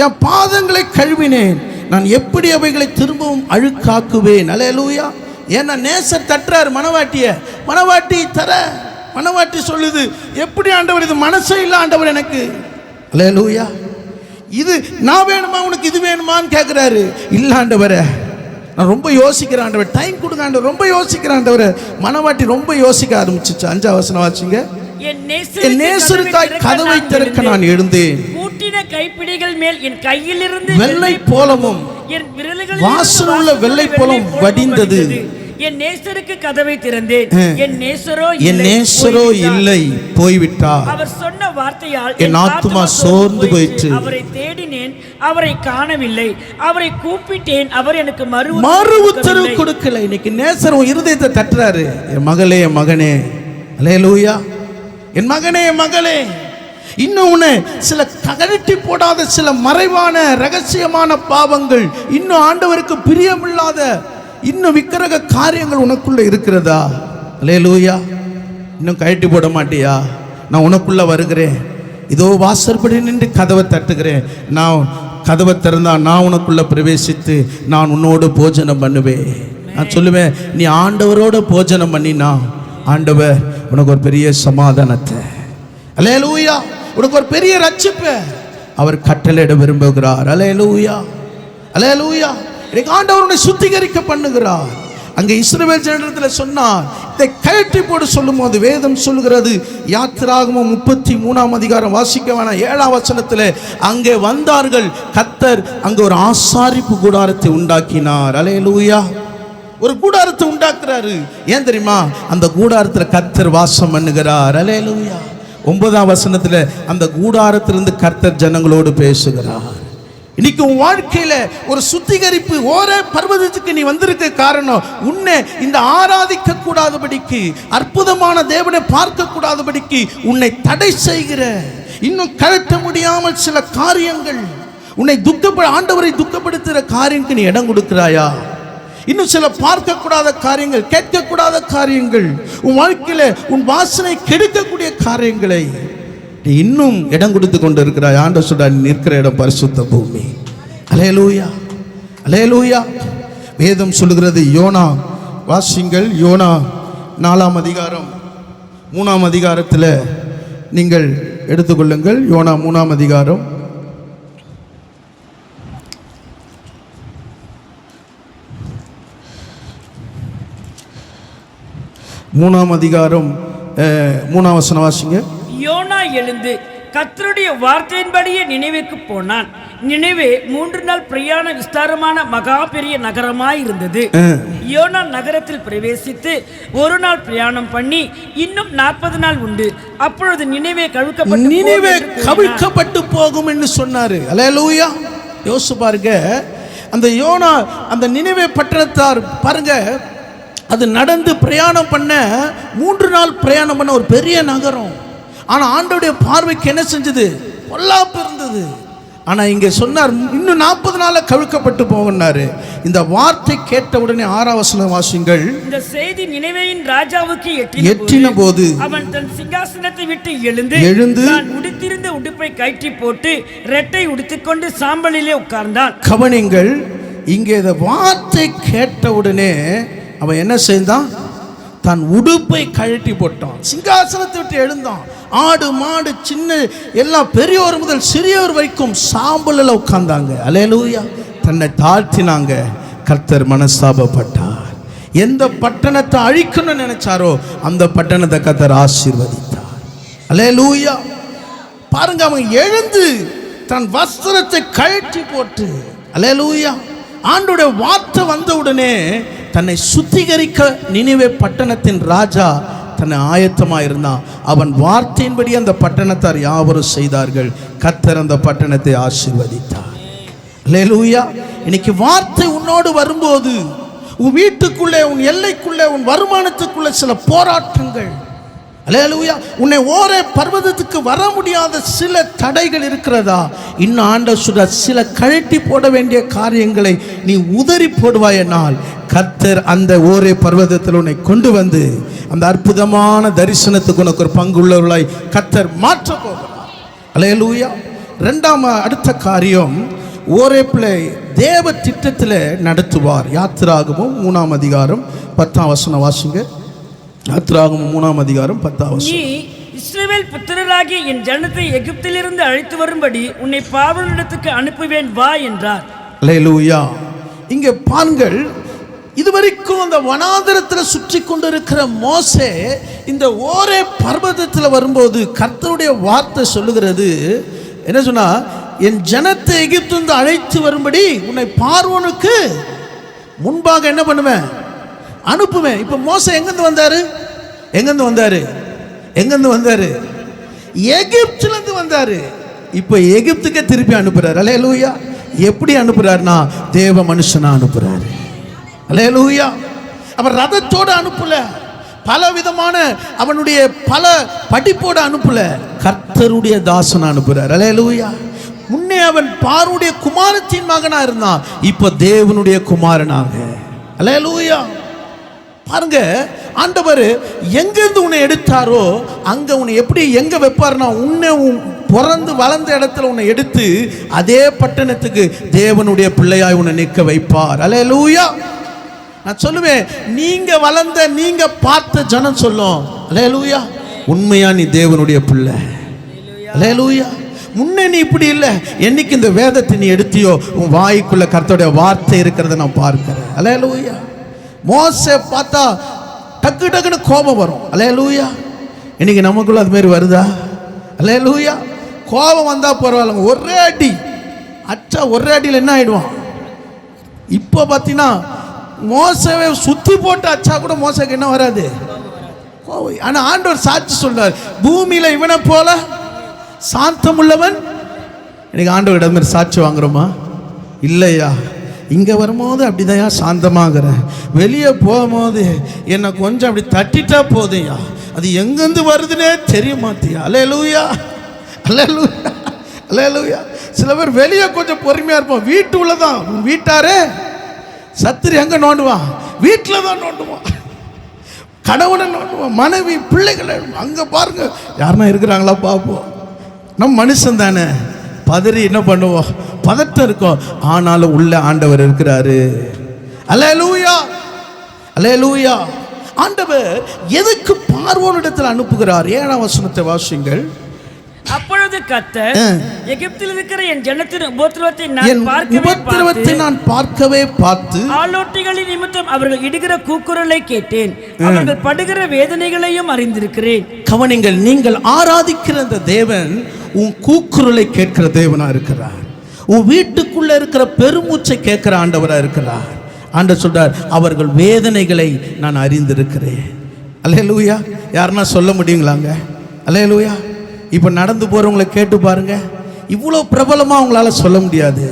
என் பாதங்களை கழுவினேன், நான் எப்படி அவைகளை திரும்பவும் அழுக்காக்குவேன். அல்லேலூயா. ஏன்னா நேசர் தட்டுறாரு மணவாட்டிய. மணவாட்டி தர, மணவாட்டி சொல்லுது, எப்படி ஆண்டவர் இது மனசே இல்லை ஆண்டவர் எனக்கு. அல்லேலூயா. இது நான் வேணுமா உனக்கு, இது வேணுமான்னு கேட்குறாரு. இல்லை ஆண்டவரே, நான் ரொம்ப யோசிக்கிறேன் ஆண்டவர், டைம் கொடுங்க ஆண்டவர், ரொம்ப யோசிக்கிறேன் ஆண்டவர். மணவாட்டி ரொம்ப யோசிக்க ஆரம்பிச்சிச்சு. 5ஆம் வசனம் வாசிங்க. என் நேசருக்காய் கதவை திறக்க நான் எழுந்தேன், பூட்டின கைப்பிடிகள் மேல் என் கையிலிருந்து வெள்ளை போலமும் என் விரல்களில் வாசனை உள்ள வெள்ளை போலம் வடிந்தது. என் நேசருக்கு கதவை திறந்தேன், என் நேசரோ இல்லை, போய்விட்டார். அவர் சொன்ன வார்த்தையால் என் ஆத்துமா சோர்ந்து போயிற்று. அவரை தேடினேன், அவரை காணவில்லை. அவரை கூப்பிட்டேன், அவர் எனக்கு மறு உத்தரவு கொடுக்கல. இன்னைக்கு நேசர் உன் இருதயத்தை தட்டுறாரு. என் மகளே, என் மகனே, அல்லேலூயா, என் மகனே, என் மகளே, இன்னும் உன்னை சில கழட்டி போடாத சில மறைவான ரகசியமான பாவங்கள், இன்னும் ஆண்டவருக்கு பிரியமில்லாத இன்னும் விக்கிரக காரியங்கள் உனக்குள்ள இருக்கிறதா? அல்லேலூயா. இன்னும் கழட்டி போட மாட்டியா? நான் உனக்குள்ள வருகிறேன். இதோ வாசற்படி நின்று கதவை தட்டுகிறேன். நான் கதவை திறந்தா நான் உனக்குள்ள பிரவேசித்து நான் உன்னோடு போஜனம் பண்ணுவேன். நான் சொல்லுவேன், நீ ஆண்டவரோட போஜனம் பண்ணினா ஆண்டவர் உனக்கு ஒரு பெரிய சமாதானத்தை, அல்லேலூயா, உனக்கு ஒரு பெரிய ரட்சிப்பை அவர் கட்டளையிட விரும்புகிறார். அல்லேலூயா, அல்லேலூயா. ஆண்டவர் உன்னை சுத்திகரிக்க பண்ணுகிறார். அங்கே இஸ்ரவேல் ஜனத்தில் சொன்னார், இதை கழட்டி போடு சொல்லும் போது வேதம் சொல்லுகிறது, யாத்திராகமம் 33ஆம் அதிகாரம் வாசிக்க வேணாம், 7ஆம் வசனத்தில் அங்கே வந்தார்கள். கர்த்தர் அங்கே ஒரு ஆசாரிப்பு கூடாரத்தை உண்டாக்கினார். அல்லேலூயா. ஒரு கூடாரத்தை உண்டாக்குறாரு. ஏன் தெரியுமா? அந்த கூடாரத்தில் கர்த்தர் வாசம் பண்ணுகிறார். அல்லேலூயா. 9ஆம் வசனத்தில் அந்த கூடாரத்திலிருந்து கர்த்தர் ஜனங்களோடு பேசுகிறார். இன்னைக்கு உன் வாழ்க்கையில ஒரு சுத்திகரிப்பு, ஒரே பர்வதத்துக்கு நீ வந்திருக்க காரணம் உன்னை இந்த ஆராதிக்க கூடாதபடிக்கு, அற்புதமான தேவனை பார்க்க கூடாதபடிக்கு உன்னை தடை செய்கிற, இன்னும் கழட்ட முடியாமல் சில காரியங்கள், உன்னை ஆண்டவரை துக்கப்படுத்துகிற காரியங்களுக்கு நீ இடம் கொடுக்கிறாயா? இன்னும் சில பார்க்கக்கூடாத காரியங்கள், கேட்கக்கூடாத காரியங்கள், உன் வாழ்க்கையில உன் வாசனை கெடுக்கக்கூடிய காரியங்களை நீ இன்னும் இடம் கொடுத்து கொண்டு இருக்கிறாய். ஆண்டவர் சொல்றார், நிற்கிற இடம் பரிசுத்த பூமி. அல்லேலூயா, அல்லேலூயா. வேதம் சொல்லுகிறது, யோனா வாசிங்கள், யோனா 4ஆம் அதிகாரம் 3ஆம் அதிகாரத்தில் நீங்கள் எடுத்துக்கொள்ளுங்கள். யோனா 3ஆம் அதிகாரம் 3ஆம் அதிகாரம் 3ஆம் வசனம் வாசிங்க. யோனா எழுந்து கர்த்தருடைய வார்த்தையின்படியே நினைவுக்கு போனான். நினைவே 3 நாள் பிரயாண விஸ்தாரமான மகா பெரிய நகரமாய் இருந்தது. யோனா நகரத்தில் பிரவேசித்து 1 நாள் பிரயாணம் பண்ணி இன்னும் 40 நாள் உண்டு. அப்பொழுது நினைவே கவிழ்க்கப்பட்டு போகும் என்று சொன்னாரு. அல்லேலூயா. யோசிச்சு பாருங்க, அந்த யோனா அந்த நினைவே பட்டணத்தார் பாருங்க, அது நடந்து பிரயாணம் பண்ண 3 நாள் பிரயாணம் பண்ண ஒரு பெரிய நகரம். ஆனால் ஆண்டவருடைய பார்வைக்கு என்ன செஞ்சது? பொல்லாப்பு இருந்தது. ஆனால் இங்கே சொன்னார், இன்னும் 40 நாள கவிழ்க்கப்பட்டு போகனாரு. இந்த வார்த்தை கேட்ட உடனே 6ஆம் வசனம் வாசிங்கள். இந்த செய்தி நினைவேயின் ராஜாவுக்கு எட்டின போது அவன் தன் சிங்காசனத்தை விட்டு எழுந்து தான் உடுத்திருந்த உடுப்பை கழற்றி போட்டு ரெட்டை உடுத்திக்கொண்டு சாம்பலிலே உட்கார்ந்தான். கவனிங்கள், இங்கே இந்த வார்த்தை கேட்ட உடனே அவன் என்ன செய்தான்? தன் உடுப்பை கழட்டி போட்டான், சிங்காசனத்தை விட்டு எழுந்தான். ஆடு மாடு சின்ன எல்லாம், பெரியோர் முதல் சிறியோர் வரைக்கும் சாம்பலில் உட்கார்ந்தாங்க. அல்லேலூயா. தன்னை தாழ்த்தினாங்க. கர்த்தர் மனஸ்தாபப்பட்டார். எந்த பட்டணத்தை அழிக்கணும்னு நினைச்சாரோ அந்த பட்டணத்தை கர்த்தர் ஆசீர்வதித்தார். அல்லேலூயா. பாருங்க, அவன் எழுந்து தன் வஸ்திரத்தை கழட்டி போட்டு, அல்லேலூயா, ஆண்டோட வார்த்தை வந்த உடனே தன்னை சுத்திகரிக்க நினிவே பட்டணத்தின் ராஜா தன்னை ஆயத்தமாயிருந்தான். அவன் வார்த்தையின்படி அந்த பட்டணத்தார் யாவரும் செய்தார்கள். கர்த்தர் அந்த பட்டணத்தை ஆசீர்வதித்தார். அல்லேலூயா. இன்னைக்கு வார்த்தை உன்னோடு வரும்போது உன் வீட்டுக்குள்ளே, உன் எல்லைக்குள்ளே, உன் வருமானத்துக்குள்ளே சில போராட்டங்கள், அல்லேலூயா, உன்னை ஓரே பர்வதத்துக்கு வர முடியாத சில தடைகள் இருக்கிறதா? இன்னும் ஆண்டவர் சொல்ற, சில கழட்டி போட வேண்டிய காரியங்களை நீ உதறி போடுவாயனால் கர்த்தர் அந்த ஓரே பர்வதத்தில் உன்னை கொண்டு வந்து அந்த அற்புதமான தரிசனத்துக்கு உனக்கு ஒரு பங்கு உள்ளவர்களாய் கர்த்தர் மாற்ற போகிறார். அல்லேலூயா. அடுத்த காரியம், ஓரே பிள்ளை தேவ திட்டத்தில் நடத்துவார். யாத்திராகமம் 3ஆம் அதிகாரம் 10ஆம் வசனம் வாசிங்க. யாத்திராகமம் 3ஆம் அதிகாரம் 10ஆம் வசனம். நீ இஸ்ரவேல் புத்திரராகிய என் ஜனத்தை எகிப்திலிருந்து அழைத்து வரும்படி உன்னை பார்வோனிடத்துக்கு அனுப்புவேன், வா என்றார். அல்லேலூயா. இங்கே பாருங்கள், இதுவரைக்கும் அந்த வனாந்தரத்தில் சுற்றி கொண்டிருக்கிற மோசே இந்த ஓரே பர்வதத்தில் வரும்போது கர்த்தருடைய வார்த்தை சொல்லுகிறது, என்ன சொன்னா, என் ஜனத்தை எகிப்திலிருந்து அழைத்து வரும்படி உன்னை பார்வோனுக்கு முன்பாக என்ன பண்ணுவேன்? அனுப்புவேன். இப்போ மோசே எங்கேருந்து வந்தாரு? எங்கேருந்து வந்தாரு? எங்கேருந்து வந்தாரு? எகிப்திலிருந்து வந்தாரு. இப்போ எகிப்துக்கே திருப்பி அனுப்புறாரு. அல்லேலூயா. எப்படி அனுப்புறாருன்னா தேவ மனுஷனா அனுப்புறாரு. அல்லேலூயா. அவர் ரதத்தோடு அனுப்பல, பல விதமான அவனுடைய பல படிப்போடு அனுப்பல, கர்த்தருடைய தாசனா அனுப்புறார். அல்லேலூயா. முன்னே அவன் பார்வுடைய குமாரத்தின் மகனா இருந்தான், இப்ப தேவனுடைய குமாரனாக. அல்லேலூயா. பாருங்க, ஆண்டவர் எங்கிருந்து உன்னை எடுத்தாரோ அங்க உன்னை எப்படி எங்க வைப்பார்னா, உன்னை பிறந்து வளர்ந்த இடத்துல உன்னை எடுத்து அதே பட்டணத்துக்கு தேவனுடைய பிள்ளையாய் உன்னை நிற்க வைப்பார். அல்லேலூயா. நான் சொல்லுவேன், நீங்க வளர்ந்த நீங்க பார்த்த ஜனம் சொல்லும், அல்லேலூயா, உண்மையா நீ தேவனுடைய பிள்ளை. அல்லேலூயா. முன்னே நீ இப்படி இல்லை, என்னைக்கு இந்த வேதத்தை நீ எடுத்தியோ உன் வாய்க்குள்ள கர்த்தருடைய வார்த்தை இருக்கிறத நான் பார்க்கிறேன். அல்லேலூயா. மோசே பார்த்தா டக்கு டக்குன்னு கோபம் வரும். அல்லேலூயா. இன்னைக்கு நமக்குள்ள அது மாதிரி வருதா? அல்லேலூயா. கோபம் வந்தா பரவாயில்லைங்க, ஒரே அடி அச்சா, ஒரே அடியில் என்ன ஆயிடுவான்? இப்போ பார்த்தீங்கன்னா மோசவே சுத்தி போட்டு அச்சா கூட மோசக்கு என்ன வராது, கோபம். ஆனால் ஆண்டவர் சாட்சி சொல்றார், பூமியில இவனை போல சாந்தம் உள்ளவன். இன்னைக்கு ஆண்டவர் மாதிரி சாட்சி வாங்குறோமா? இல்லையா. இங்கே வரும்போது அப்படிதான் சாந்தமாகறேன், வெளியே போகும்போது என்னை கொஞ்சம் அப்படி தட்டிட்டா போதையா, அது எங்கேருந்து வருதுன்னே தெரிய மாட்டியா. அல்லேலூயா. அல்லேலூயா. அல்லேலூயா. சில பேர் வெளியே கொஞ்சம் பொறுமையாக இருப்போம், வீட்டு உள்ளதான். உன் வீட்டாரே சத்துரு எங்கே நோண்டுவான்? வீட்டில் தான் நோண்டுவான். கணவனை நோண்டுவான், மனைவி பிள்ளைகளை. அங்கே பாருங்க யாருன்னா இருக்கிறாங்களா பார்ப்போம். நம்ம மனுஷன் தானே, பதறி என்ன பண்ணுவோம், பதட்டம் இருக்கும். ஆனாலும் உள்ள ஆண்டவர் இருக்கிறாரு. அல்லேலூயா. அல்லேலூயா. ஆண்டவர் எதுக்கு பார்வோனிடத்தில் அனுப்புகிறார்? 7ஆம் வசனத்தை வாசிங்கள். அப்பொழுது கர்த்தர், எகிப்தில் இருக்கிற என் ஜனத்தின் உபத்திரவத்தை நான் பார்க்கவே பார்த்து ஆலோட்டிகளின் நிமித்தம் அவர்கள் இடுகிற கூக்குரலை கேட்டேன், அவர்கள் படுகிற வேதனைகளையும் அறிந்திருக்கிறேன். கவனிங்கள், நீங்கள் ஆராதிக்கிற அந்த தேவன் உன் கூக்குரலை கேட்கிற தேவனா இருக்கிறார். உன் வீட்டுக்குள்ள இருக்கிற பெருமூச்சை கேட்கிற ஆண்டவரா இருக்கிறார். ஆண்டவர் சொல்றார், அவர்கள் வேதனைகளை நான் அறிந்திருக்கிறேன். அல்லேலூயா. யாருன்னா சொல்ல முடியுங்களாங்க? அல்லேலூயா. இப்போ நடந்து போறவங்களை கேட்டு பாருங்க, இவ்வளோ பிரபலமாக அவங்களால சொல்ல முடியாது,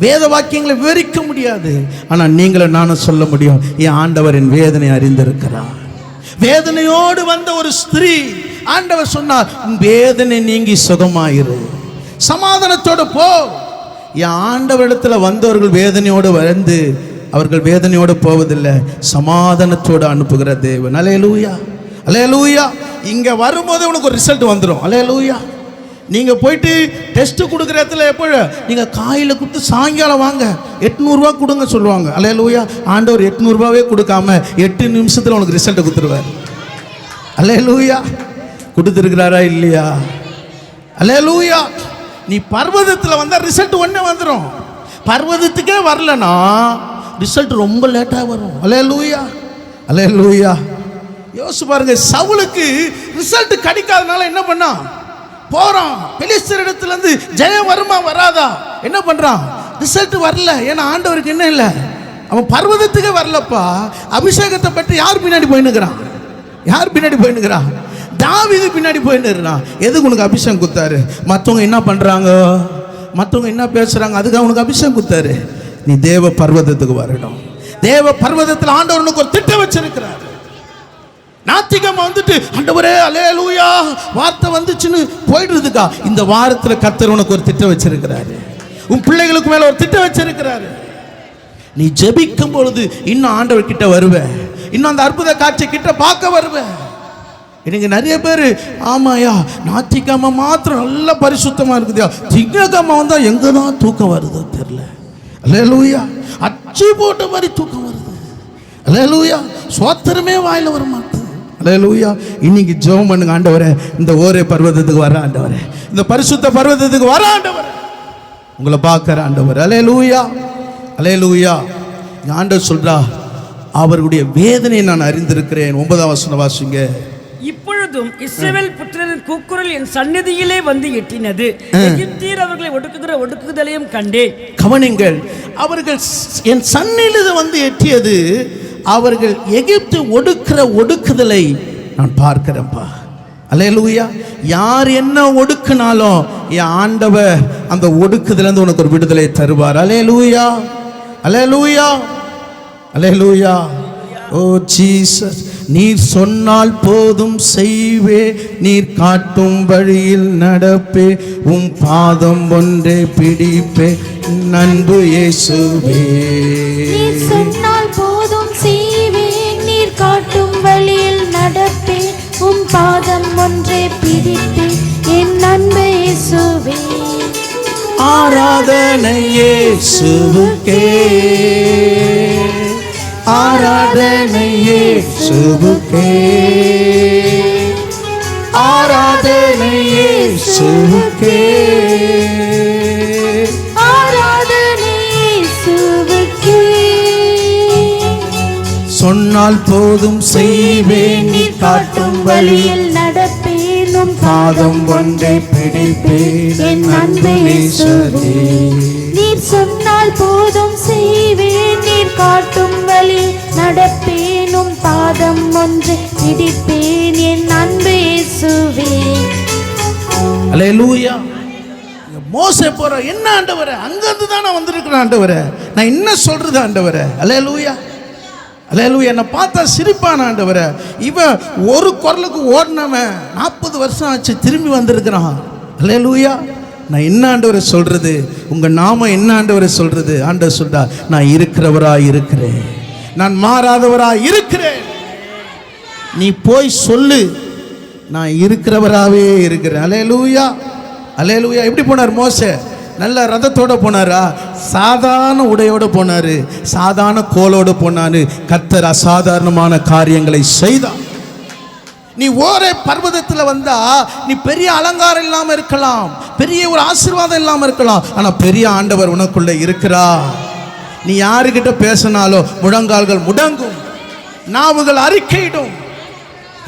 வேத வாக்கியங்களை விவரிக்க முடியாது. ஆனால் நீங்களும் நானும் சொல்ல முடியும், என் ஆண்டவர் என் வேதனை அறிந்திருக்கிறார். வேதனையோடு வந்த ஒரு ஸ்திரீ, ஆண்டவர் சொன்னார், வேதனை நீங்கி சுகமாயிரு, சமாதானத்தோடு போ. என் ஆண்டவரிடத்தில் வந்தவர்கள் வேதனையோடு வந்து அவர்கள் வேதனையோடு போவதில்லை, சமாதானத்தோடு அனுப்புகிற தேவன். அல்லேலூயா. அல்லேலூயா. இங்கே வரும்போது உனக்கு ஒரு ரிசல்ட் வந்துடும். அல்லேலூயா. நீங்கள் போயிட்டு டெஸ்ட்டு கொடுக்குற இடத்துல எப்போ நீங்கள் காயில் கொடுத்து சாயங்காலம் வாங்க 800 ரூபா கொடுங்க சொல்லுவாங்க. அல்லேலூயா. ஆண்டவர் 800 ரூபாவே கொடுக்காம 8 நிமிஷத்தில் உனக்கு ரிசல்ட்டை கொடுத்துருவார். அல்லேலூயா. கொடுத்துருக்கிறாரா இல்லையா? அல்லேலூயா. நீ பர்வதத்தில் வந்தால் ரிசல்ட் ஒன்றே வந்துடும். பர்வதத்துக்கே வரலன்னா ரிசல்ட் ரொம்ப லேட்டாக வரும். அல்லேலூயா. அல்லேலூயா. யோசிச்சு பாருங்க, சவுலுக்கு ரிசல்ட் கிடைக்காதனால என்ன பண்ணா, போறான் பெலிஸ்தர் இடத்துல இருந்து ஜெயம் வருமா வராதா, என்ன பண்றான், ரிசல்ட் வரல. ஏன்னா ஆண்டவருக்கு என்ன இல்லை, அவன் பர்வதத்துக்கே வரலப்பா. அபிஷேகத்தை பற்றி யார் பின்னாடி போயின்னுக்கிறான்? யார் பின்னாடி போயின்னுக்கிறான்? தாவீது பின்னாடி போயின்னுறான். எதுக்கு உனக்கு அபிஷேகம் கொடுத்தாரு? மற்றவங்க என்ன பண்றாங்க, மற்றவங்க என்ன பேசுறாங்க, அதுக்கு அவனுக்கு அபிஷேகம் கொடுத்தாரு. நீ தேவ பர்வதத்துக்கு வரணும். தேவ பர்வதத்தில் ஆண்டவர் உனக்கு ஒரு திட்டம் வச்சிருக்கிறார். நாத்திகமா வந்துட்டு ஆண்டவரே அல்லேலூயா வார்த்தை வந்துச்சுன்னு போயிடுறதுக்கா? இந்த வாரத்தில் கர்த்தர் உனக்கு ஒரு திட்டம் வச்சிருக்கிறாரு. உன் பிள்ளைகளுக்கு மேல ஒரு திட்டம் வச்சிருக்கிறாரு. நீ ஜெபிக்கும் பொழுது இன்னும் ஆண்டவர் கிட்ட வருவ, இன்னும் அந்த அற்புத காட்சி கிட்ட பார்க்க வருவ. எனக்கு நிறைய பேர், ஆமாயா நாத்திகமா மாத்திரம் நல்லா பரிசுத்தமா இருக்குதுயா, திங்கக்கிழமை வந்தா எங்க தான் தூக்கம் வருதோ தெரியல. அல்லேலூயா. அச்சி போட்ட மாதிரி தூக்கம் வருது. அல்லேலூயா. சோத்திரமே வாயில வர மாட்டேன். அல்லேலூயா. இன்னைக்கு ஜெபம் பண்ணுங்க, ஆண்டவரே இந்த ஓரே பர்வதத்துக்கு வர ஆண்டவரே, இந்த பரிசுத்த பர்வதத்துக்கு வர ஆண்டவரே, உங்களை பார்க்கிற ஆண்டவர். அல்லேலூயா. அல்லேலூயா. ஆண்டவர் சொல்றா, அவர்களுடைய வேதனையை நான் அறிந்திருக்கிறேன். 9ஆம் வசனம் வாசிங்க. இப்பொழுதும் இஸ்ரவேல் புத்திரரின் கூக்குரல் என் சந்நிதியிலே வந்து எட்டினது, எகிப்தியர் அவர்களை ஒடுக்குதலையும் கண்டேன். கவனிங்கள், அவர்கள் என் சந்நிதியிலே வந்து எட்டியது, அவர்கள் எகிப்து ஒடுக்கிற ஒடுக்குதலை நான் பார்க்கிறேன்ப்பா. அல்லேலூயா. யார் என்ன ஒடுக்குனாலும் என் ஆண்டவர் அந்த ஒடுக்குதலேருந்து உனக்கு ஒரு விடுதலை தருவார். அல்லேலூயா, அல்லேலூயா, அல்லேலூயா. ஓ ஜீசஸ், நீர் சொன்னால் போதும் செய்வே, நீர் காட்டும் வழியில் நடப்பே, உம் பாதம் ஒன்றே பிடிப்பே, அன்பு இயேசுவே. நீர் சொன்னால் போதும் செய்வேன், நீர் காட்டும் வழியில் நடப்பேன், உம் பாதம் ஒன்றே பிடிப்பேன், என் அன்பு இயேசுவே. ஆராதனை இயேசுவுக்கே, ஆராதனை இயேசுவுக்கே, ஆராதனை இயேசுவுக்கே, ஆராதனை இயேசுவுக்கே. சொன்னால் போதும் செய்வேன், நீ காட்டும் வழியில் நடப்பேன், உம் பாதம் ஒன்றை பிடிப்பேன், என் அன்பு இயேசுவே. நீர் சொன்னால் போதும் செய்வேன், நீர் காட்டும் வழி நடப்பேன், உம் பாதம் ஒன்று பிடிப்பேன், என் அன்பு இயேசுவே. அல்லேலூயா. மோசே போற, என்ன ஆண்டவரே, அங்கிருந்து தான் நான் வந்திருக்கிறேன் ஆண்டவரே, நான் என்ன சொல்றது ஆண்டவரே. அல்லேலூயா, அல்லேலூயா. என்னை பார்த்தா சிரிப்பான ஆண்டவரே, இவன் ஒரு குரலுக்கு ஓடினவன் 40 வருஷம் ஆச்சு, திரும்பி வந்திருக்கிறான். அல்லேலூயா. நான் என்ன ஆண்டவரை சொல்றது, உங்க நாம என்ன ஆண்டவரை சொல்றது. ஆண்டவர் சொல்றா, நான் இருக்கிறவரா இருக்கிறேன், நான் மாறாதவரா இருக்கிறேன். நீ போய் சொல்லு, நான் இருக்கிறவராகவே இருக்கிறேன். அல்லேலூயா, அல்லேலூயா. எப்படி போனார் மோசே? நல்ல ரதத்தோட போனாரா? சாதாரண உடையோடு போனாரு, சாதாரண கோலோடு போனாரு. கர்த்தர் அசாதாரணமான காரியங்களை செய்தார். நீ ஓரே பர்வதத்தில் வந்தா நீ பெரிய அலங்காரம் இல்லாம இருக்கலாம், பெரிய ஒரு ஆசீர்வாதம் இல்லாம இருக்கலாம், ஆனா பெரிய ஆண்டவர் உனக்குள்ள இருக்கிறா. நீ யாருக்கிட்ட பேசினாலும் முழங்கால்கள் முடங்கும், நாவுகள் அறிக்கையிடும்,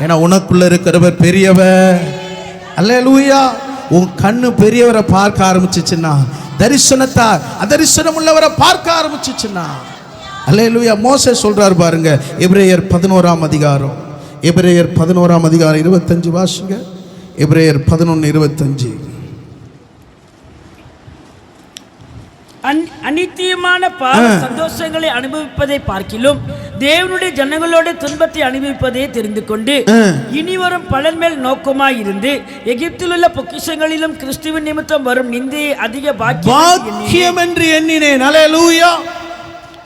ஏன்னா உனக்குள்ள இருக்கிறவர் பெரியவர். அல்லேலூயா. உன் கண்ணு பெரியவரை பார்க்க ஆரம்பிச்சிச்சுன்னா, தரிசனத்தார் அதரிசனம் உள்ளவரை பார்க்க ஆரம்பிச்சிச்சுன்னா, அல்லேலூயா. மோசே சொல்றாரு பாருங்க, எபிரேயர் 11ஆம் அதிகாரம், எபிரேயர் 11ஆம் அதிகாரம் 25 வாசிங்க. எபிரேயர் 11:25. அநித்தியமான பாவ சந்தோஷங்களை அனுபவிப்பதை பார்க்கிலும் தேவனுடைய ஜனங்களோட துன்பத்தை அனுபவிப்பதை தெரிந்து கொண்டு இனி வரும் பலன் மேல் நோக்கமாய் இருந்து எகிப்தில் உள்ள பொக்கிஷங்களிலும் கிறிஸ்துவின் நிமித்தம் வரும் நிந்தையை அதிக பாக்கியம் என்று எண்ணினேன். அல்லேலூயா.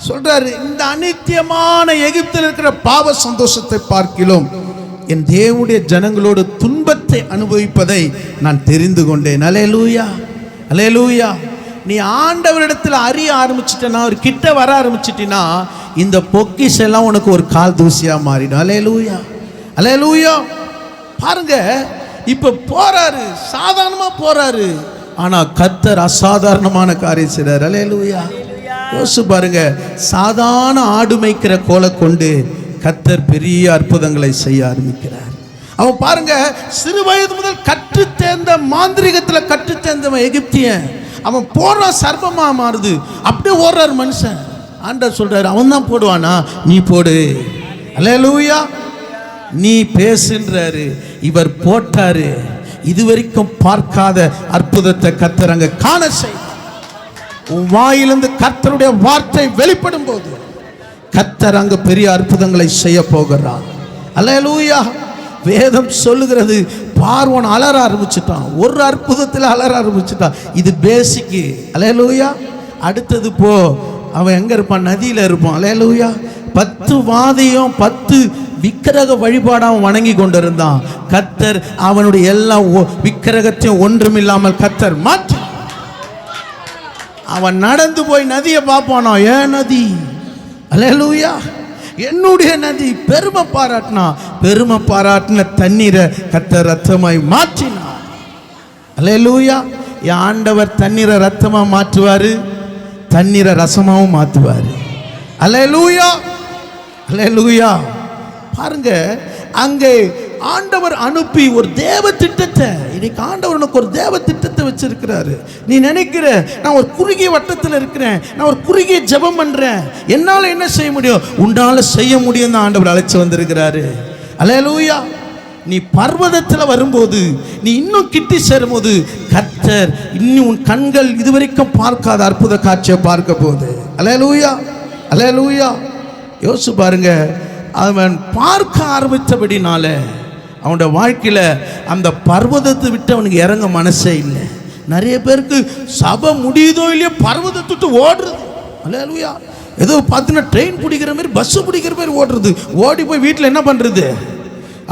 சொல்றாரு, இந்த அநித்தியமான எகிப்தில் இருக்கிற பாவ சந்தோஷத்தை பார்க்கிலும் என் தேவனுடைய ஜனங்களோடு துன்பத்தை அனுபவிப்பதை நான் தெரிந்து கொண்டேன். அல்லேலூயா, அல்லேலூயா. நீ ஆண்டவரிடத்தில் அறிய ஆரம்பிச்சிட்டனா, ஒரு கிட்ட வர ஆரம்பிச்சிட்டினா, இந்த பொக்கிஷெல்லாம் உனக்கு ஒரு கால் தூசியா மாறிடும். அல்லேலூயா, அல்லேலூயா. பாருங்க, இப்ப போறாரு, சாதாரணமா போறாரு, ஆனா கர்த்தர் அசாதாரணமான காரியம் செய்றார். அல்லேலூயா. யோசிச்சு பாருங்க, சாதாரண ஆடு மேய்க்கிற கோலை கொண்டு கர்த்தர் பெரிய அற்புதங்களை செய்ய ஆரம்பிக்கிறார். அவன் பாருங்க, சிறு வயது முதல் கற்று தேர்ந்த மாந்திரிகத்துல கற்று தேர்ந்தவன் எகிப்தியன், அவன் போடுற சர்ப்பமா மாறுது, அப்படியே ஓடுறாரு மனுஷன். ஆண்டவர் சொல்றாரு, அவன் தான் போடுவானா, நீ போடு. அல்லேலூயா. நீ பேசுன்றாரு, இவர் போட்டாரு. இதுவரைக்கும் பார்க்காத அற்புதத்தை கர்த்தர் அங்க காண செய். உன் வாயிலிருந்து கர்த்தருடைய வார்த்தை வெளிப்படும் போது கர்த்தர் அங்க பெரிய அற்புதங்களை செய்ய போகிறார். அல்லேலூயா. வேதம் சொல்லுகிறது, பார்வோன் அலற ஆரம்பிச்சுட்டான், ஒரு அற்புதத்தில் அலற ஆரம்பிச்சுட்டான். இது பேசிக்கு. அல்லேலூயா. அடுத்தது போ, அவன் எங்க இருப்பான்? நதியில இருப்பான். அல்லேலூயா. 10 வாதையும் 10 விக்கிரக வழிபாடாக வணங்கி கொண்டிருந்தான். கர்த்தர் அவனுடைய எல்லா விக்கிரகத்தையும் ஒன்றுமில்லாமல் கர்த்தர் மாற்றி, அவன் நடந்து போய் நதியை பார்ப்பானோ, ஏன் நதி, அல்லேலூயா, என்னுடைய நதி. பெருமை பாராட்டினா, பெருமை பாராட்டின தண்ணீரை கர்த்தர் ரத்தமாய் மாற்றினார். அல்லேலூயா. என் ஆண்டவர் தண்ணீரை ரத்தமா மாற்றுவாரு, தண்ணீரை ரசமாவும் மாற்றுவாரு. அல்லேலூயா, அல்லேலூயா. பாருங்க, அங்கே ஆண்டவர் அனுப்பி ஒரு தேவ திட்டத்தை, இன்னைக்கு ஆண்டவர் உனக்கு ஒரு தேவ திட்டத்தை வச்சிருக்கிறாரு. நீ நினைக்கிற நான் ஒரு குறுகிய வட்டத்தில் இருக்கிறேன், நான் ஒரு குறுகிய ஜெபம் பண்றேன், என்னால் என்ன செய்ய முடியும்? உன்னால செய்ய முடியும் தான் ஆண்டவர் அழைச்சு வந்திருக்கிறாரு. அல்லேலூயா. நீ பர்வதத்தில் வரும்போது, நீ இன்னும் கிட்டி சேரும்போது, கர்த்தர் இன்னும் உன் கண்கள் இதுவரைக்கும் பார்க்காத அற்புத காட்சியை பார்க்க போகுது. அல்லேலூயா, அல்லேலூயா. யோசிச்சு பாருங்க, அவன் பார்க்க ஆரம்பித்தபடினால அவனோட வாழ்க்கையில் அந்த பர்வதத்தை விட்டு அவனுக்கு இறங்க மனசே இல்லை. நிறைய பேருக்கு சபை முடியுதோ இல்லையோ பர்வதத்தை விட்டு ஓடுறது. அல்லேலூயா. ஏதோ பார்த்தீங்கன்னா ட்ரெயின் பிடிக்கிற மாதிரி, பஸ்ஸு பிடிக்கிற மாதிரி ஓடுறது. ஓடி போய் வீட்டில் என்ன பண்ணுறது?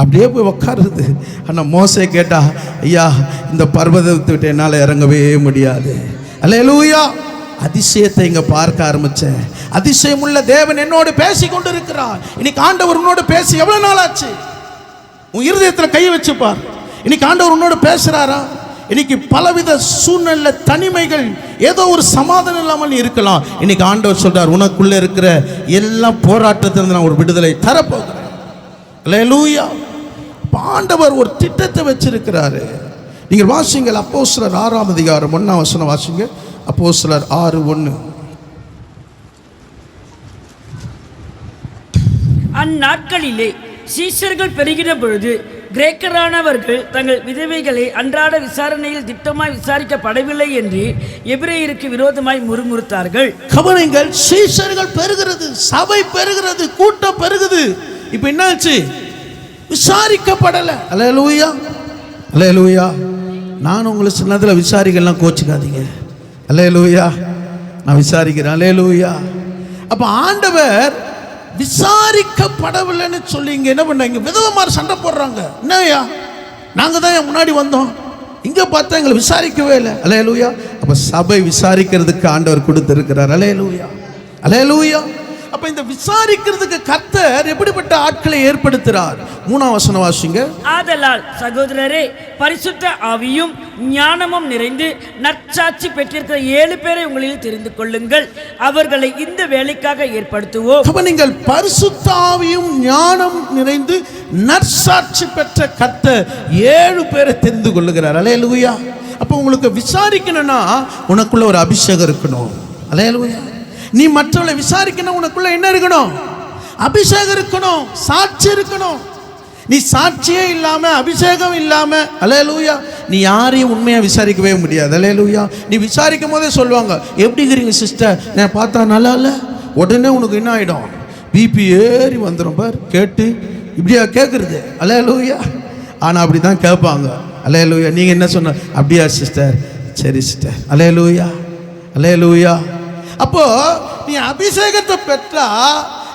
அப்படியே போய் உட்காருது. ஆனால் மோசே கேட்டா, ஐயா இந்த பர்வதத்தை விட்டு என்னால் இறங்கவே முடியாது. அல்லேலூயா. அதிசயத்தை இங்கே பார்க்க ஆரம்பித்தேன். அதிசயமுள்ள தேவன் என்னோடு பேசி கொண்டு இருக்கிறார். இன்னைக்கு ஆண்டவர் உன்னோடு பேசி எவ்வளோ நாள் ஆச்சு? உன் இருதயத்தில் கையை வச்சுப்பார். இன்னைக்கு ஆண்டவர் உன்னோடு பேசுகிறாரா? இன்னைக்கு பலவித சூழ்நிலை, தனிமைகள், ஏதோ ஒரு சமாதானம் இல்லாமல் நீ இருக்கலாம். இன்னைக்கு ஆண்டவர் சொல்றார், உனக்குள்ளே இருக்கிற எல்லா போராட்டத்திலிருந்து நான் ஒரு விடுதலை தரப்போகிறேன். அல்லேலூயா. ஆண்டவர் ஒரு திட்டத்தை வச்சிருக்கிறாரு. நீங்கள் வாசிங்கள் அப்போஸ்தலர் 6ஆம் அதிகாரம் 1ஆம் வசனம் வாசிங்க. அப்போஸ்தலர் 6:1. அந்நாட்களிலே சீஷர்கள் பெருகின பொழுது கிரேக்கரானவர்கள் தங்கள் விதவைகளை அன்றாட விசாரணையில் திட்டமாய் விசாரிக்கப்படவில்லை என்று எபிரேயருக்கு விரோதமாய் முறுமுறுத்தார்கள். கவனிங்கள், சீஷர்கள் பெருகிறது, சபை பெருகிறது, கூட்டம் பெருகுது. இப்ப என்னாச்சு? விசாரிக்கப்படலை. அல்லேலூயா, அல்லேலூயா. நான் உங்களை சில நேரத்தில் விசாரிக்கலாம், கோச்சுக்காதீங்க. அல்லேலூயா. நான் விசாரிக்கிறேன். அல்லேலூயா. அப்ப ஆண்டவர் விசாரிக்கப்படவில்லைன்னு சொல்லி இங்க என்ன பண்ணாங்க? விதவமாறு சண்டை போடுறாங்க. என்னையா, நாங்க தான் முன்னாடி வந்தோம், இங்க பார்த்தா எங்களை விசாரிக்கவே இல்லை. அல்லேலூயா. அப்ப சபை விசாரிக்கிறதுக்கு ஆண்டவர் கொடுத்திருக்கிறார். அல்லேலூயா, அல்லேலூயா. அப்ப இந்த விசாரிக்கிறதுக்கு கர்த்தர் எப்படிப்பட்ட ஆட்களை ஏற்படுத்துறார்? 3ஆம் வசனம் வாசிங்க. ஆதலால் சகோதரரே, பரிசுத்த ஆவியும் ஞானமும் நிறைந்து நற்சாட்சி பெற்றிருக்கிற 7 பேரை உங்களில் தெரிந்து கொள்ளுங்கள், அவர்களை இந்த வேலைக்காக ஏற்படுத்துவோம். அப்ப நீங்கள் பரிசுத்த ஆவியும் ஞானம் நிறைந்து நற்சாட்சி பெற்ற கர்த்தர் 7 பேரை தெரிந்து கொள்ளுகிறார். அல்லேலூயா. அப்ப உங்களுக்கு விசாரிக்கணும்னா உனக்குள்ள ஒரு அபிஷேகம் இருக்கணும். அல்லேலூயா. நீ மற்றவர்களை விசாரிக்கணும், உனக்குள்ள என்ன இருக்கணும்? அபிஷேகம் இருக்கணும், சாட்சி இருக்கணும். நீ சாட்சியே இல்லாம, அபிஷேகம் இல்லாம, அல்லேலூயா, நீ யாரையும் உண்மையா விசாரிக்கவே முடியாது. அல்லேலூயா. நீ விசாரிக்கும் போதே சொல்லுவாங்க, எப்படி இருக்கிறீங்க சிஸ்டர், நான் பார்த்தா நல்லா இல்லை, உடனே உனக்கு என்ன ஆயிடும்? பிபி ஏறி வந்துடும் பார். கேட்டு இப்படியா கேட்குறது? அல்லேலூயா. ஆனால் அப்படி தான் கேட்பாங்க. அல்லேலூயா. நீங்கள் என்ன சொன்ன? அப்படியா சிஸ்டர், சரி சிஸ்டர். அல்லேலூயா, அல்லேலூயா. அப்போ நீ அபிஷேகத்தை பெற்றா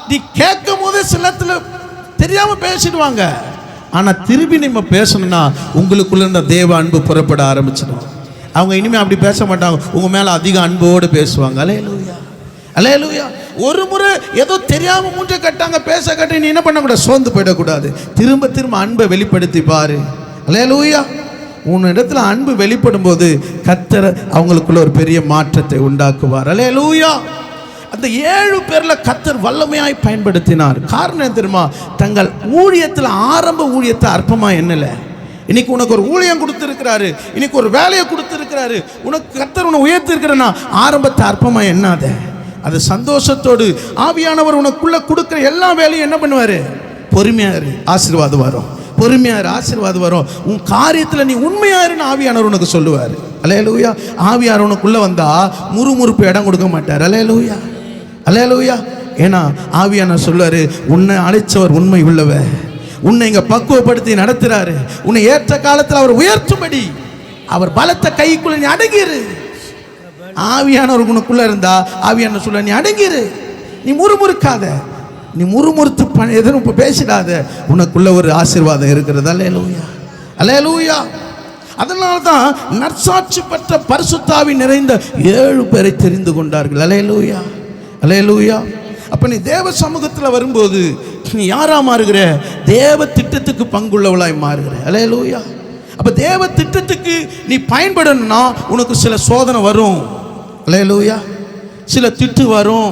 நீ கேட்கும் போதே சிலத்துல தெரியாம பேசிடுவாங்க. ஆனா திருப்பி நம்ம பேசணும்னா உங்களுக்குள்ள இருந்த தேவ அன்பு புறப்பட ஆரம்பிச்சிடும். அவங்க இனிமே அப்படி பேச மாட்டாங்க, உங்க மேல அதிக அன்போடு பேசுவாங்க. அல்லேலூயா, அல்லேலூயா. ஒரு முறை ஏதோ தெரியாம மூஞ்ச கட்டாங்க, பேச கட்டி நீ என்ன பண்ணக்கூடாது? சோர்ந்து போயிடக்கூடாது. திரும்ப திரும்ப அன்பை வெளிப்படுத்தி பாரு. அல்லேலூயா. உன் இடத்துல அன்பு வெளிப்படும் போது கர்த்தர் அவங்களுக்குள்ள ஒரு பெரிய மாற்றத்தை உண்டாக்குவார். அல்லேலூயா. அந்த 7 பேர்ல கர்த்தர் வல்லமையாய் பயன்படுத்தினார். காரணம் தெரியுமா? தங்கள் ஊழியத்தில் ஆரம்ப ஊழியத்தை அற்பமா எண்ணல. இன்னைக்கு உனக்கு ஒரு ஊழியம் கொடுத்திருக்கிறாரு, இன்னைக்கு ஒரு வேலையை கொடுத்திருக்கிறாரு, உனக்கு கர்த்தர் உன்னை உயர்த்திருக்கிறனா ஆரம்பத்தை அற்பமா எண்ணாத. அது சந்தோஷத்தோடு ஆவியானவர் உனக்குள்ள கொடுக்கிற எல்லா வேலையும் என்ன பண்ணுவாரு? பொறுமையாரு, ஆசீர்வாதம் வரும். பொறுமையாரு, ஆசீர்வாதம் வரும். உன் காரியத்தில் நீ உண்மையாருன்னு ஆவியானவர் உனக்கு சொல்லுவார். அல்லேலூயா. ஆவியார் உனக்குள்ள வந்தா முறுமுறுப்பு இடம் கொடுக்க மாட்டார். அல்லேலூயா, அல்லேலூயா. ஏன்னா ஆவியானவர் சொல்லுவாரு, உன்னை அழைச்சவர் உண்மை உள்ளவர், உன்னை இங்க பக்குவப்படுத்தி நடத்துறாரு, உன்னை ஏற்ற காலத்தில் அவர் உயர்த்தும்படி அவர் பலத்த கைக்குள்ள நீ அடங்கிரு. ஆவியானவர் உனக்குள்ள இருந்தா ஆவியானவர் சொல்ல நீ அடங்கிரு, நீ முறுமுறுக்காத, நீ முறுமுறுத்து எதுவும் இப்போ பேசிடாத. உனக்குள்ள ஒரு ஆசீர்வாதம் இருக்கிறது. அல்லேலூயா, அல்லேலூயா. அதனால தான் நற்சாட்சி பெற்ற பரிசுத்தாவி நிறைந்த 7 பேரை தெரிந்து கொண்டார்கள். அல்லேலூயா, அல்லேலூயா. அப்போ நீ தேவ சமூகத்தில் வரும்போது நீ யாரா மாறுகிற? தேவ திட்டத்துக்கு பங்குள்ளவளாய் மாறுகிற. அல்லேலூயா. அப்போ தேவ திட்டத்துக்கு நீ பயன்படணும்னா உனக்கு சில சோதனை வரும். அல்லேலூயா. சில திட்டு வரும்,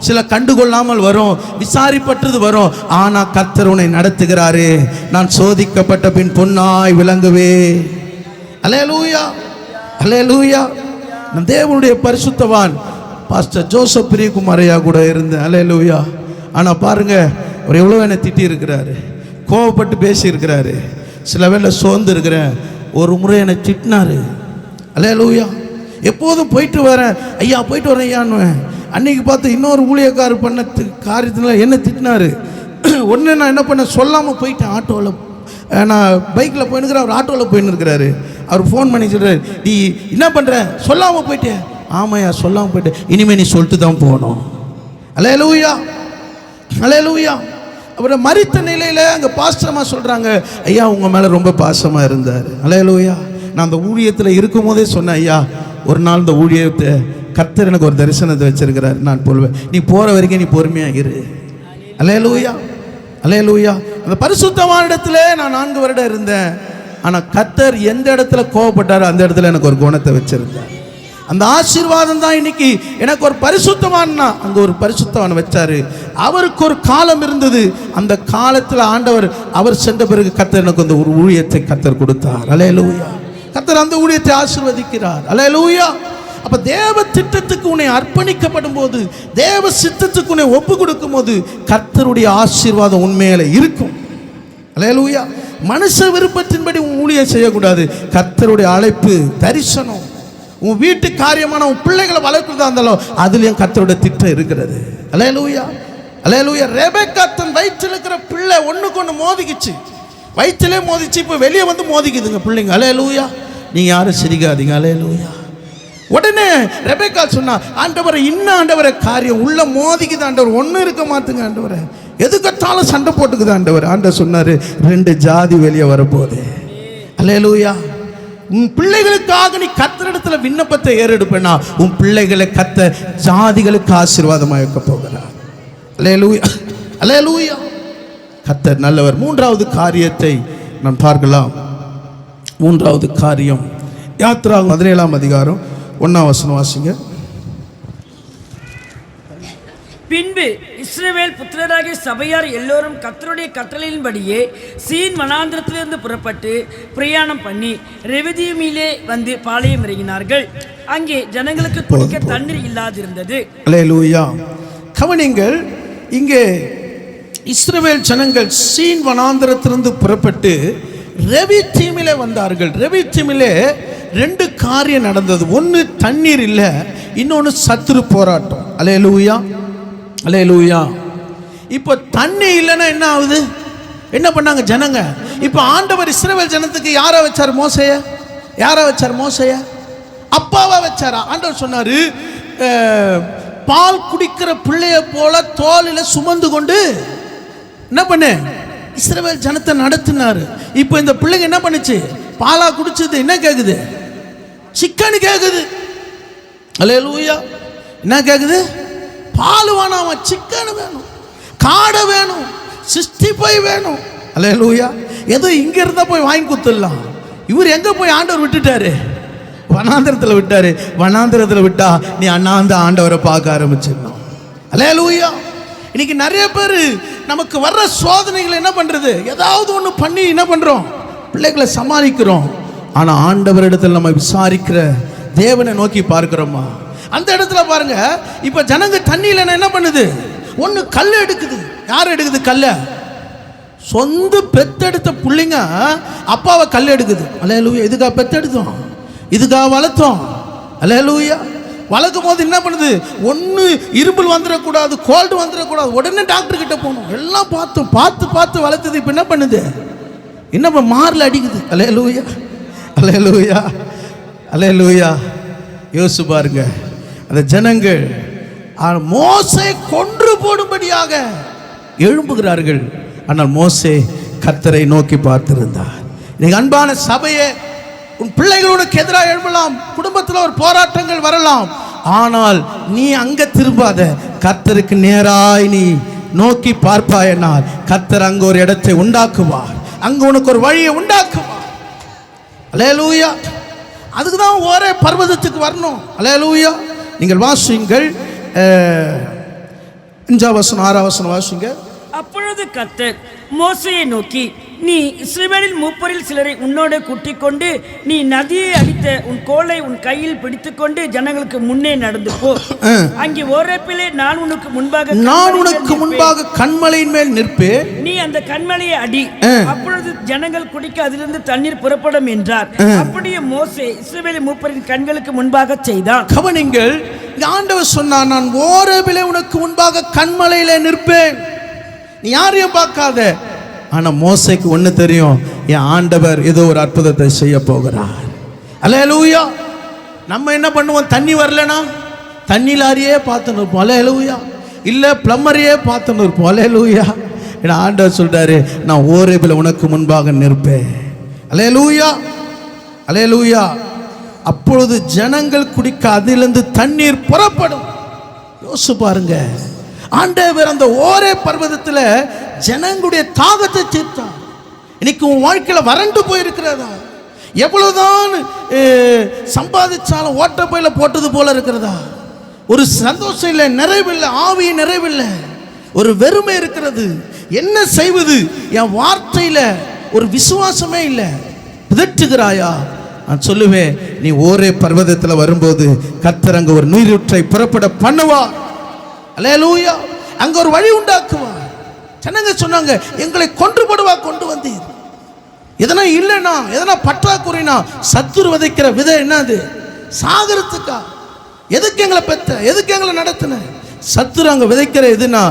சில கண்டுகொள்ளாமல் வரும், விசாரிப்பட்டது வரும். ஆனா கர்த்தர் உன்னை நடத்துகிறாரு. நான் சோதிக்கப்பட்ட பின் பொன்னாய் விளங்குவே. அல்லேலூயா, அல்லேலூயா. நம் தேவனுடைய பரிசுத்தவான் பாஸ்டர் ஜோசப் பிரியகுமார் ஐயா கூட இருந்தேன். அல்லேலூயா. ஆனா பாருங்க, அவர் எவ்வளவு என்னை திட்டி இருக்கிறாரு, கோவப்பட்டு பேசி இருக்கிறாரு, சில வேளை சோர்ந்து இருக்கிறேன். ஒரு முறை என்னை திட்டினாரு. அல்லேலூயா. எப்போதும் போயிட்டு வரேன் ஐயா, போயிட்டு வரேன் ஐயான்னு. அன்னைக்கு பார்த்து இன்னொரு ஊழியக்காரர் பண்ண காரியத்தினால என்ன திட்டினாரு. ஒன்று நான் என்ன பண்ண சொல்லாமல் போயிட்டேன். ஆட்டோவில் நான் பைக்கில் போயின்னுக்கிறேன், அவர் ஆட்டோவில் போயின்னு இருக்கிறாரு. அவர் ஃபோன் பண்ணி சொல்கிறார், நீ என்ன பண்ணுற, சொல்லாமல் போயிட்டேன். ஆமாய்யா, சொல்லாமல் போயிட்டேன். இனிமேல் நீ சொல்லிட்டு தான் போகணும். அல்லேலூயா, அல்லேலூயா. அப்புறம் மரித்த நிலையில் அங்கே பாஸ்டரமாக சொல்கிறாங்க, ஐயா உங்கள் மேலே ரொம்ப பாசமாக இருந்தார். அல்லேலூயா. நான் அந்த ஊழியத்தில் இருக்கும் போதே சொன்னேன், ஐயா ஒரு நாள் இந்த ஊழியத்தை கர்த்தர் எனக்கு ஒரு தரிசனத்தை வச்சிருக்கிறார், நான் போடுவேன், நீ போகிற வரைக்கும் நீ பொறுமையாக இரு. அல்லேலூயா, அல்லேலூயா. அந்த பரிசுத்தமான இடத்துல நான் 4 வருடம் இருந்தேன். ஆனால் கர்த்தர் எந்த இடத்துல கோவப்பட்டாரோ அந்த இடத்துல எனக்கு ஒரு குணத்தை வச்சிருந்தார். அந்த ஆசீர்வாதம் தான் இன்னைக்கு எனக்கு ஒரு பரிசுத்தவான்னா அங்கே ஒரு பரிசுத்தவான் வச்சாரு. அவருக்கு ஒரு காலம் இருந்தது. அந்த காலத்தில் ஆண்டவர் அவர் சென்ற பிறகு கர்த்தர் எனக்கு அந்த ஒரு ஊழியத்தை கர்த்தர் கொடுத்தார். அல்லேலூயா. கர்த்தர் அந்த ஊழியத்தை ஆசீர்வதிக்கிறார். அல்லேலூயா. அப்ப தேவ திட்டத்துக்கு உன்னை அர்ப்பணிக்கப்படும் போது, தேவ சித்தத்துக்கு உன்னை ஒப்பு கொடுக்கும் போது கர்த்தருடைய ஆசீர்வாதம் உண்மையில இருக்கும். அல்லேலூயா. மனுஷ விருப்பத்தின்படி உன் ஊழியம் செய்யக்கூடாது. கர்த்தருடைய அழைப்பு, தரிசனம், உன் வீட்டு காரியமான உன் பிள்ளைகளை வளர்க்கிறதா இருந்தாலும் அதுலயும் கர்த்தருடைய திட்டம் இருக்கிறது. அல்லேலூயா, அல்லேலூயா. ரெபெக்கா தன் வயிற்றில் இருக்கிற பிள்ளை ஒண்ணுக்கு ஒன்று மோதிக்கிச்சு, வயிற்றிலே மோதிச்சு, இப்போ வெளியே வந்து மோதிக்குதுங்க பிள்ளைங்க. அல்லேலூயா. நீங்க யாரும் சிரிக்காதீங்க. அல்லேலூயா. உடனே ரெபெக்கா சொன்னா, ஆண்டவரை இன்னும் ஆண்டவரை காரியம் உள்ள மோதிக்குது ஆண்டவர், ஒன்றும் இருக்க மாட்டுங்க ஆண்டவரை, எதுக்கத்தாலும் சண்டை போட்டுக்குது ஆண்டவர். ஆண்டவர் சொன்னாரு, 2 ஜாதி வெளியே வரப்போகுது. அல்லேலூயா. உன் பிள்ளைகளுக்காக நீ கர்த்தரிடத்துல விண்ணப்பத்தை ஏறெடுப்பேனா உன் பிள்ளைகளை கர்த்தர் ஜாதிகளுக்கு ஆசீர்வாதமாக வைக்க போகிறார். அல்லேலூயா, அல்லேலூயா. கர்த்தர் நல்லவர். 3வது காரியத்தை நாம் பார்க்கலாம். 3வது காரியம் யாத்திராகமம் 17ஆம் அதிகாரம் 1ஆம் வசனம் வாசிங்க. பின்பு இஸ்ரவேல் புத்திரராகிய சபையார் எல்லோரும் கர்த்தருடைய கட்டளையின்படியே சீன் வனாந்திரத்திலிருந்து புறப்பட்டு பிரயாணம் பண்ணி ரெவிதீமிலே வந்து பாளையம் இறங்கினார்கள். அங்கே ஜனங்களுக்கு குடிக்க தண்ணீர் இல்லாதிருந்தது. அல்லேலூயா. கவனிங்கள், இங்கே இஸ்ரவேல் ஜனங்கள் சீன் வனாந்திரத்திலிருந்து புறப்பட்டு ரெவிதீமிலே வந்தார்கள். ரெவிதீமிலே 2 காரியம் நடந்தது. ஒன்று தண்ணீர் இல்லை, இன்னொன்று சத்துரு போராட்டம். அல்லேலூயா, அல்லேலூயா. இப்போ தண்ணி இல்லைன்னா என்ன ஆகுது? என்ன பண்ணாங்க ஜனங்க? இப்போ ஆண்டவர் இஸ்ரவேல் ஜனத்துக்கு யாரை வச்சார்? மோசைய. யாரை வச்சார்? மோசைய அப்பாவா வச்சாரா? ஆண்டவர் சொன்னாரு, பால் குடிக்கிற பிள்ளைய போல தோளில் சுமந்து கொண்டு என்ன பண்ணு இஸ்ரவேல் ஜனத்தை நடத்தினாரு. இப்போ இந்த பிள்ளைங்க என்ன பண்ணுச்சு? பாலா குடிச்சது என்ன கேக்குது? சிக்கன் கேக்குது. அல்லேலூயா. என்ன கேக்குது? பால் வேணாமா, சிக்கன் வேணும், காடை வேணும், 65 வேணும். அல்லேலூயா. ஏதோ இங்க இருந்தா போய் வாங்கி கொடுத்துடலாம். இவர் எங்க போய் ஆண்டவர் விட்டுட்டாரு? வனாந்திரத்தில் விட்டாரு. வனாந்திரத்தில் விட்டா நீ அண்ணாந்த ஆண்டவரை பார்க்க ஆரம்பிச்சிடணும். அல்லேலூயா. இன்னைக்கு நிறைய பேர் நமக்கு வர்ற சோதனைகளை என்ன பண்றது? ஏதாவது ஒன்று பண்ணி என்ன பண்றோம்? பிள்ளைகளை சமாளிக்கிறோம். ஆனா ஆண்டவரிடத்தில் நம்ம விசாரிக்கிற தேவனை நோக்கி பார்க்கிறோமா? அந்த இடத்துல பாருங்க, இப்ப ஜனங்க தண்ணியில என்ன பண்ணுது? ஒண்ணு கல் எடுக்குது. யார் எடுக்குது கல்ல? சொந்த பெத்தெடுத்த பிள்ளைங்க அப்பாவை கல் எடுக்குது. அல்லேலூயா. இதுக்காக பெத்தெடுத்தோம், இதுக்காக வளர்த்தோம். அல்லேலூயா. வளர்க்கும் போது என்ன பண்ணுது? ஒன்று இரும்பல் வந்துடக்கூடாது, கோல்டு வந்துடக்கூடாது, உடனே டாக்டர் கிட்ட போகணும். எல்லாம் பார்த்தோம், பார்த்து பார்த்து வளர்த்தது இப்போ என்ன பண்ணுது? என்ன மாரில் அடிக்குது. அல்லேலூயா, அல்லேலூயா, அல்லேலூயா. யோசிச்சு பாருங்க, அந்த ஜனங்கள் மோசே கொன்று போடும்படியாக எழும்புகிறார்கள். ஆனால் மோசே கர்த்தரை நோக்கி பார்த்திருந்தார். இன்னைக்கு அன்பான சபையே, உன் பிள்ளைகளுக்கு எதிராக எழும்பலாம், குடும்பத்தில் ஒரு போராட்டங்கள் வரலாம். ஆனால் நீ அங்க திரும்பாத, கர்த்தருக்கு நேராய் நீ நோக்கி பார்ப்பாயனால் கர்த்தர் அங்க ஒரு இடத்தை உண்டாக்குவார், அங்க உனக்கு ஒரு வழியை உண்டாக்குவார். அல்லேலூயா. அதுக்கு தான் ஒரே பர்வதத்துக்கு வரணும். அல்லேலூயா. நீங்கள் வாசியுங்கள் 5ஆம் வசனம் 6ஆம் வசனம் வாசிங்க. அப்பொழுது கர்த்தர் மோசேயை நோக்கி, நீ இஸ்ரவேலில் மூப்பரில் சிலரை உன்னோட கூட்டிக் கொண்டு நீ நதியை அடித்த உன் கோலை உன் கையில் பிடித்துக்கொண்டு ஜனங்களுக்கு முன்னே நடந்து போ. அங்கே ஓரேப்பிலே நான் உனக்கு முன்பாக கன்மலையின் மேல் நிற்பேன். நீ அந்த கன்மலையை அடி, அப்பொழுது ஜனங்கள் குடிக்க அதிலிருந்து தண்ணீர் புறப்படும் என்றார். அப்படியே மோசே இஸ்ரவேல் மூப்பரின் கண்களுக்கு முன்பாக செய்தான். கவனிங்கள், ஆண்டவர் சொன்னார், நான் ஓரேப்பிலே உனக்கு முன்பாக கன்மலையிலே நிற்பேன். நீ யாரையும் பார்க்காத. ஆனா மோசேக்கு ஒண்ணு தெரியும், என் ஆண்டவர் ஏதோ ஒரு அற்புதத்தை செய்ய போகிறார். அல்லேலூயா. நம்ம என்ன பண்ணுவோம், தண்ணி வரலனா தண்ணி லாரியே பார்த்துன்னு இருப்போம். அல்லேலூயா. இல்ல பிளம்பரையே பார்த்துன்னு இருப்போம். அல்லேலூயா. ஏன்னா ஆண்டவர் சொல்றாரு, நான் ஓரேபில் உனக்கு முன்பாக நிற்பேன். அல்லேலூயா. அல்லேலூயா. அப்பொழுது ஜனங்கள் குடிக்க அதிலிருந்து தண்ணீர் புறப்படும். யோசிச்சு பாருங்க, ஆண்டவர் அந்த ஓரே பர்வதத்தில் ஜனங்களுடைய தாகத்தை தீர்த்தார். இன்னைக்கு உன் வாழ்க்கையில் வறண்டு போயிருக்கிறதா? எவ்வளவுதான் சம்பாதிச்சாலும் ஓட்ட பையில போட்டது போல இருக்கிறதா? ஒரு சந்தோஷம் இல்லை, நிறைவில்லை, ஆவி நிறைவில்லை, ஒரு வெறுமை இருக்கிறது. என்ன செய்வது? என் வார்த்தையில ஒரு விசுவாசமே இல்லை. பிதற்றுகிறாயா? நான் சொல்லுவேன், நீ ஓரே பர்வதத்தில் வரும்போது கர்த்தர் அங்க ஒரு நீரூற்றை புறப்பட பண்ணுவார். அல்லேலூயா. அங்க ஒரு வழி உண்டாக்குவார். ஜனங்க சொன்னாங்க, எங்களை கொண்டு வந்தீர். எதனா இல்லைனா, எதனா பற்றாக்குறைனா, சத்துரு விதைக்கிற விதை என்னது? சாகரத்துக்கா? எதுக்கு எங்களை பெத்த, எதுக்கு எங்களை நடத்தின? சத்துரு அங்க விதைக்கிற எதுனா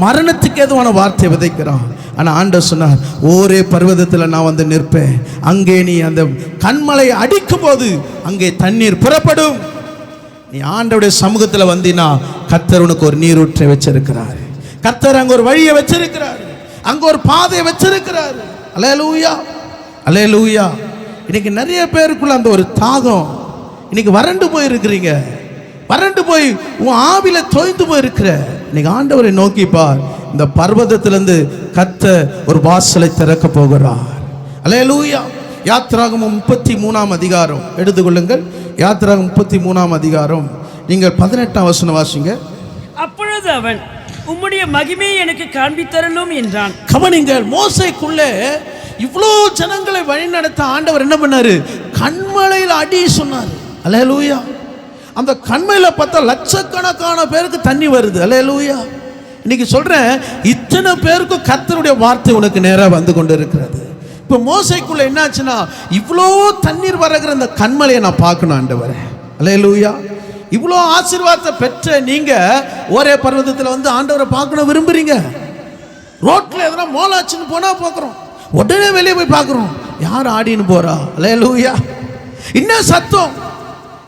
மரணத்துக்கு எதுவான வார்த்தை விதைக்கிறான். ஆனா ஆண்டவர் சொன்னார், ஒரே பர்வதத்தில் நான் வந்து நிற்பேன். அங்கே நீ அந்த கன்மலையை அடிக்கும் போது அங்கே தண்ணீர் புறப்படும். நீ ஆண்டவருடைய சமூகத்தில் வந்தினா கர்த்தர் உனக்கு ஒரு நீரூற்றை வச்சிருக்கிறார். கர்த்தர் அங்க ஒரு வழியை வச்சிருக்கிறார், அங்க ஒரு பாதையை வச்சிருக்கிறார். அல்லேலூயா. அல்லேலூயா. இன்னைக்கு நிறைய பேருக்குள்ள அந்த ஒரு தாகம். இன்னைக்கு வறண்டு போயிருக்கிறீங்க, வறண்டு போய் உன் ஆவில தோய்ந்து போயிருக்கிற. இன்னைக்கு ஆண்டவரை நோக்கி பார். இந்த பர்வதத்திலிருந்து கர்த்தர் ஒரு வாசலை திறக்க போகிறார். அல்லேலூயா. யாத்திராகமம் 33ஆம் அதிகாரம் எடுத்துக்கொள்ளுங்கள். யாத்திராகமம் 33ஆம் அதிகாரம் நீங்கள் 18ஆம் வசனம் வாசிங்க. அப்பொழுது அவன், உம்முடைய மகிமையை எனக்கு காண்பித்தரலும் என்றான். கவனிங்கள், மோசேக்குள்ளே இவ்வளோ ஜனங்களை வழிநடத்த ஆண்டவர் என்ன பண்ணாரு? கன்மலையில் அடி சொன்னார். அல்லேலூயா. அந்த கன்மலையில பார்த்தா லட்சக்கணக்கான பேருக்கு தண்ணி வருது. அல்லேலூயா. இன்னைக்கு சொல்றேன், இத்தனை பேருக்கு கர்த்தருடைய வார்த்தை உனக்கு நேராக வந்து கொண்டு இருக்கிறது. இப்போ மோசேக்குள்ள என்னாச்சுன்னா, இவ்வளோ தண்ணீர் வருகிற இந்த கன்மலையை நான் பார்க்கணும் ஆண்டவரே. அல்லேலூயா. இவ்வளோ ஆசீர்வாதத்தை பெற்ற நீங்க ஒரே பர்வதத்தில் வந்து ஆண்டவரை பார்க்கணும் விரும்புறீங்க. ரோட்ல எதனா மோலாச்சுன்னு போனா பார்க்குறோம், உடனே வெளியே போய் பார்க்குறோம், யார் ஆடின்னு போறா? அல்லேலூயா. என்ன சத்தம்?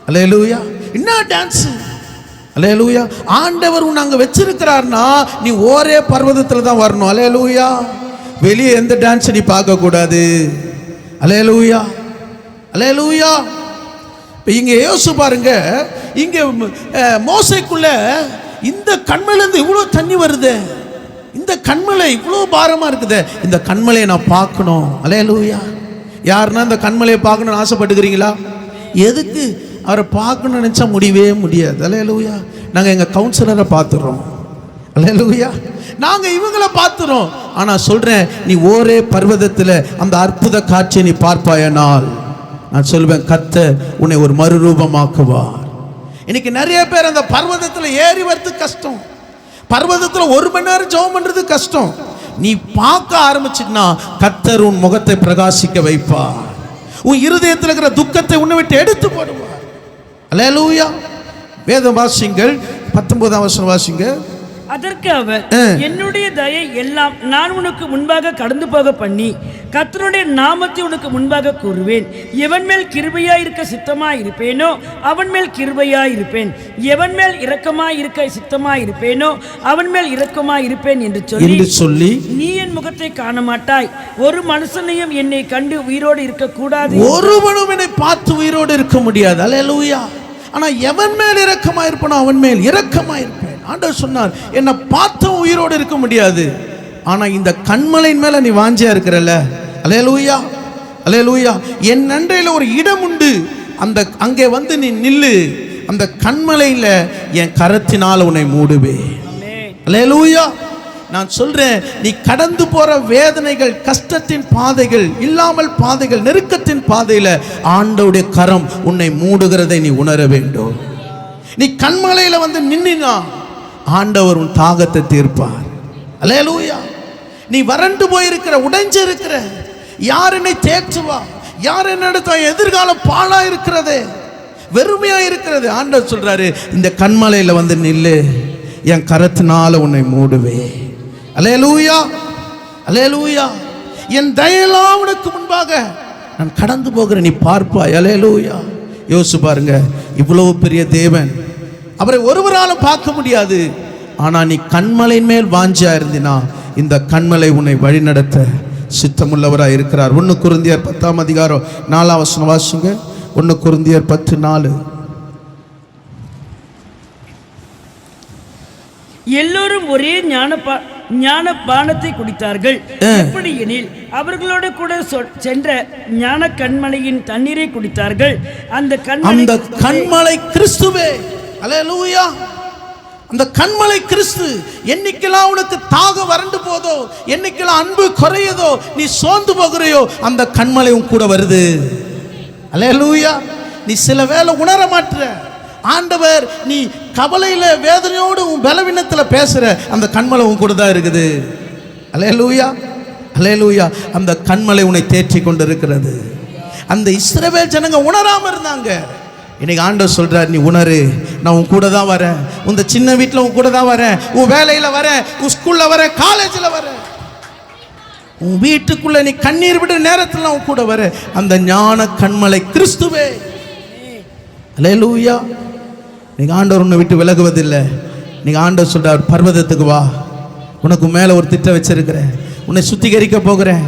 அல்லேலூயா. என்ன டான்ஸ்? அல்லேலூயா. ஆண்டவர் உன்னை அங்கே வச்சிருக்கிறார்னா நீ ஒரே பர்வதத்தில் தான் வரணும். அல்லேலூயா. வெளியே எந்த டான்ஸ் நீ பார்க்க கூடாது. அல்லேலூயா. அல்லேலூயா. இங்க யோசிச்சு பாருங்க, இங்க மோசேக்குள்ள இந்த கண்மலையிலிருந்து இவ்வளவு தண்ணி வருது, இந்த கண்மலை இவ்வளவு பாரமா இருக்குது, இந்த கண்மலையை நான் பார்க்கணும். அல்லேலூயா. யாருன்னா இந்த கண்மலையை பார்க்கணும்னு ஆசைப்பட்டுக்கிறீங்களா? எதுக்கு? அவரை பார்க்கணும்னு நினைச்சா முடியவே முடியாது. அல்லேலூயா. நாங்க எங்க கவுன்சிலரை பார்த்துறோம். அல்லேலூயா. நாங்க இவங்களை பார்த்துறோம். ஆனா சொல்றேன், நீ ஒரே பர்வதத்தில் அந்த அற்புத காட்சியை நீ பார்ப்பாயனால் நான் சொல்வேன், கர்த்தர் உன்னை ஒரு மறுரூபமாக்குவார். இன்னைக்கு நிறைய பேர் அந்த பர்வதத்தில் ஏறி வரது கஷ்டம். பர்வதத்தில் 1 மணி நேரம் ஜெபம் பண்றது கஷ்டம். நீ பார்க்க ஆரம்பிச்சினா கர்த்தர் உன் முகத்தை பிரகாசிக்க வைப்பார். உன் இருதயத்தில் இருக்கிற துக்கத்தை உன்னை விட்டு எடுத்து போடுவார். அல்லேலூயா. வேதம் வாசிங்கள், 19ஆம் வசனம் வாசிங்க. அதற்கு அவர், என்னுடைய தயை எல்லாம் நான் உனக்கு முன்பாக கடந்து போக பண்ணி கர்த்தருடைய நாமத்தை உனக்கு முன்பாக கூறுவேன். எவன் மேல் கிருபையாய் இருக்க சித்தமாய் இருப்பேனோ அவன் மேல் கிருபையாய் இருப்பேன், எவன் மேல் இரக்கமாய் இருக்க சித்தமாய் இருப்பேனோ அவன் மேல் இரக்கமாய் இருப்பேன் என்று சொல்லி நீ என் முகத்தை காண மாட்டாய். ஒரு மனுஷனையும் என்னை கண்டு உயிரோடு இருக்க கூடாது. ஒருவனும் என்னை பார்த்து உயிரோடு இருக்க முடியாது. அல்லேலூயா. ஆனா எவன் மேல் இரக்கமாய் இருப்பானோ அவன் மேல் இரக்கமாய் இருப்பேன். ஆண்டவர் சொன்னார், என்னை பார்த்து உயிரோடு இருக்க முடியாது, ஆனா இந்த கண்மலையின் மேல நீ வாஞ்சியா இருக்கிறல்ல. அல்லேலூயா. அல்லேலூயா. என் நன்றையில ஒரு இடம் உண்டு, அந்த அங்கே வந்து நீ நில்லு, அந்த கண்மலையில என் கரத்தினால் உன்னை மூடுவே. அல்லேலூயா. நான் சொல்றேன், நீ கடந்து போற வேதனைகள், கஷ்டத்தின் பாதைகள், இல்லாமல் பாதைகள், நெருக்கத்தின் பாதையில ஆண்டவருடைய கரம் உன்னை மூடுகிறதை நீ உணர வேண்டும். நீ கண்மலையில வந்து நின்னா ஆண்டவர் உன் தாகத்தை தீர்ப்பார். அல்லேலூயா. நீ வறண்டு போயிருக்கிற, உடைஞ்சு இருக்கிற, யார் என்னை தேற்றுவா, யார் என்னிடத்த எதிர்காலம் பாழா இருக்கிறது, வெறுமையா இருக்கிறது, ஆண்டவர் சொல்றாரு, இந்த கண்மலையில வந்து நில்லு, என் கரத்தினால உன்னை மூடுவே. அல்லேலூயா, அல்லேலூயா. என் தயெல்லாம் உனக்கு முன்பாக நான் கடந்து போகிறேன், நீ பார்ப்பாய். அல்லேலூயா. யோசிச்சு பாருங்க, இவ்வளவு பெரிய தேவன், அவரை ஒருவராலும் பார்க்க முடியாது. ஆனா நீ கண்மலையின் மேல் வாஞ்சியா இருந்தினா இந்த கண்மலை உன்னை வழிநடத்த சித்தமுள்ளவராக இருக்கிறார். 1 கொரிந்தியர் 10ஆம் அதிகாரம் 4ஆம் வசனம் வாசிங்க. 1 கொரிந்தியர் 10:4. எல்லோரும் ஒரே ஞான பானத்தை குடித்தார்கள். எப்படி எனில் அவர்களோடு கூட சென்ற ஞான கண்மலையின் தண்ணீரை குடித்தார்கள். அந்த கண்மலை கிறிஸ்துவே. அல்லேலூயா. அந்த கண்மலை கிறிஸ்து. என்னைக்கெல்லாம் உனக்கு தாக வறண்டு போதோ, என்னைக்கெல்லாம் அன்பு குறையதோ, நீ சோர்ந்து போகிறையோ, அந்த கண்மலை உன் கூட வருது. அல்லேலூயா. நீ சில வேளை உணர மாட்ற, ஆண்டவர் நீ கவலையில வேதனையோடு உன் பலவீனத்தில் பேசுற, அந்த கண்மலை உன் கூட தான் இருக்குது. அல்லேலூயா, அல்லேலூயா. அந்த கண்மலை உன்னை தேற்றி கொண்டு இருக்கிறது. அந்த இஸ்ரவேல் ஜனங்க உணராம இருந்தாங்க. இன்னைக்கு ஆண்டவர் சொல்றார், நீ உணரு, நான் உன் கூட தான் வரேன். உன் சின்ன வீட்டில் உன் கூட தான் வரேன், உன் வேலையில வரேன், உன் ஸ்கூல்ல வரேன், காலேஜில் வரேன், உன் வீட்டுக்குள்ள நீ கண்ணீர் விடுற நேரத்தில் உன் கூட வரேன். அந்த ஞான கண்மலை கிறிஸ்துவே. அல்லேலூயா. நீங்க ஆண்டவர் உன்னை விட்டு விலகுவதில்லை. நீங்க ஆண்டவர் சொல்றார், பர்வதத்துக்கு வா, உனக்கு மேல ஒரு திட்டம் வச்சிருக்கிறேன், உன்னை சுத்திகரிக்க போகிறேன்.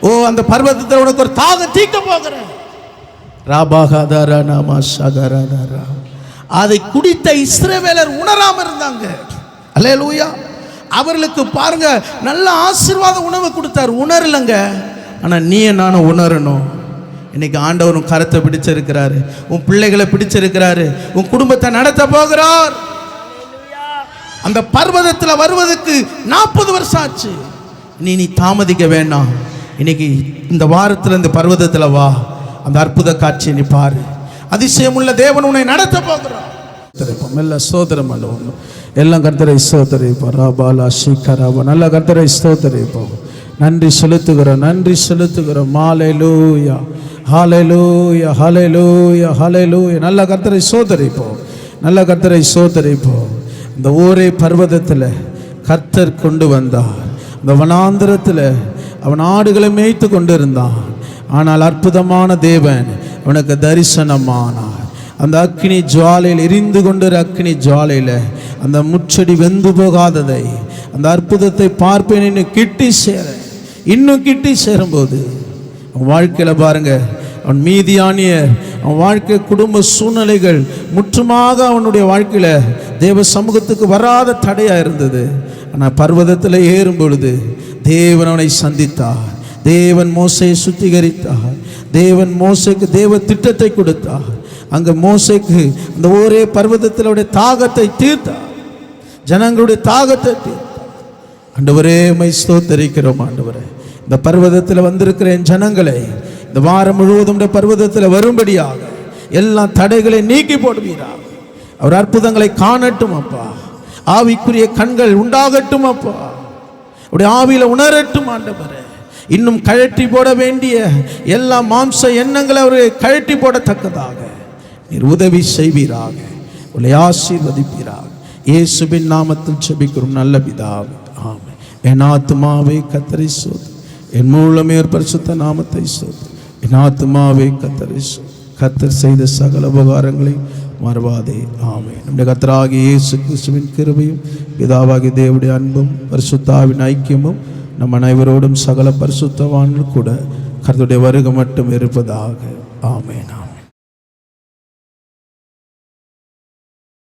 ஓ, அந்த பர்வதத்தில் உனக்கு ஒரு தாக தீக்க போகிறேன். ராபாகாதாரா நாமா சகராதாரா. அதை குடித்த இஸ்ரவேலர் உணராம இருந்தாங்க. அல்லேலூயா. அவர்களுக்கு பாருங்க, நல்ல ஆசீர்வாத உணவு கொடுத்தார், உணரலங்க. ஆனா நீ நானும் உணரணும். இன்னைக்கு ஆண்டவர் உன் கரத்தை பிடிச்சிருக்கிறாரு, உன் பிள்ளைகளை பிடிச்சிருக்கிறாரு, உன் குடும்பத்தை நடத்த போகிறார். அந்த பர்வதத்தில் வருவதற்கு 40 வருஷம் ஆச்சு. நீ தாமதிக்க வேண்டாம். இன்னைக்கு இந்த வாரத்தில் இந்த பர்வதத்தில் வா, அந்த அற்புத காட்சியை நீ பாரு. அதிசயமுள்ள தேவன் உன்னை நடத்த போகிறார். எல்லா ஸ்தோத்திரம் பண்ணுவோம். எல்லாம் கர்த்தரை ஸ்தோத்திரிப்போம். ராபாலா சீக்கராபா. நல்ல கர்த்தரை ஸ்தோத்திரிப்போம். நன்றி செலுத்துகிறோம், நன்றி செலுத்துகிறோம். ஹல்லேலூயா, ஹல்லேலூயா, ஹல்லேலூயா, ஹல்லேலூயா. நல்ல கர்த்தரை ஸ்தோத்திரிப்போம், நல்ல கர்த்தரை ஸ்தோத்திரிப்போம். இந்த ஊரே பர்வதத்தில் கர்த்தர் கொண்டு வந்தார். இந்த வனாந்திரத்தில் அவன் ஆடுகளை மேய்த்து கொண்டு இருந்தான். ஆனால் அற்புதமான தேவன் அவனுக்கு தரிசனமானார். அந்த அக்கினி ஜுவாலையில் எரிந்து கொண்டு அக்கினி ஜுவாலையில் அந்த முச்செடி வெந்து போகாததை, அந்த அற்புதத்தை பார்ப்பேன். இன்னும் கிட்டி சேர, இன்னும் கிட்டி சேரும்போது அவன் வாழ்க்கையில் பாருங்க, அவன் மீதியானியர், அவன் வாழ்க்கை குடும்ப சூழ்நிலைகள் முற்றுமாக அவனுடைய வாழ்க்கையில் தேவ சமூகத்துக்கு வராத தடையாக இருந்தது. ஆனால் பர்வதத்தில் ஏறும் பொழுது தேவன் அவனை சந்தித்தார். தேவன் மோசையை சுத்திகரித்தார். தேவன் மோசைக்கு தேவ திட்டத்தை கொடுத்தார். அங்கே மோசைக்கு அந்த ஒரே பர்வதத்தினுடைய தாகத்தை தீர்த்தார், ஜனங்களுடைய தாகத்தை தீர்த்தார். ஆண்டவரே மை ஸ்தோத்திரிக்கிறோம். ஆண்டவரே, இந்த பர்வதத்தில் வந்திருக்கிற என் ஜனங்களை இந்த வாரம் முழுவதும் பர்வதத்தில் வரும்படியாக எல்லா தடைகளை நீக்கி போடுவீராக. அவர் அற்புதங்களை காணட்டும் அப்பா. ஆவிக்குரிய கண்கள் உண்டாகட்டும் அப்பா. அவருடைய ஆவியில உணரட்டும் ஆண்டவரே. இன்னும் கழட்டி போட வேண்டிய எல்லா மாம்ச எண்ணங்களை அவரை கழட்டி போடத்தக்கதாக நீர் உதவி செய்வீராக, உங்களை ஆசீர்வதிப்பீராக. இயேசுவின் நாமத்தில் ஜெபிக்கிறோம் நல்ல பிதாவே, ஆமென். என் ஆத்துமாவே கர்த்தரை ஸ்தோத்திரி, என் மூலமே பரிசுத்த நாமத்தை ஸ்தோத்திரி. என் ஆத்துமாவே கர்த்தரை ஸ்தோத்திரி. கர்த்தர் செய்த சகல உபகாரங்களை மறவாதே, ஆமென். நம்முடைய கர்த்தராகிய இயேசு கிறிஸ்துவின் கிருபையும் பிதாவாகிய தேவனுடைய அன்பும் பரிசுத்தாவின் ஐக்கியமும் நம் அனைவரோடும் சகல பரிசுத்தவான்கள் கூட கர்த்தருடைய வருகை மட்டும் இருப்பதாக, ஆமென், ஆமென்.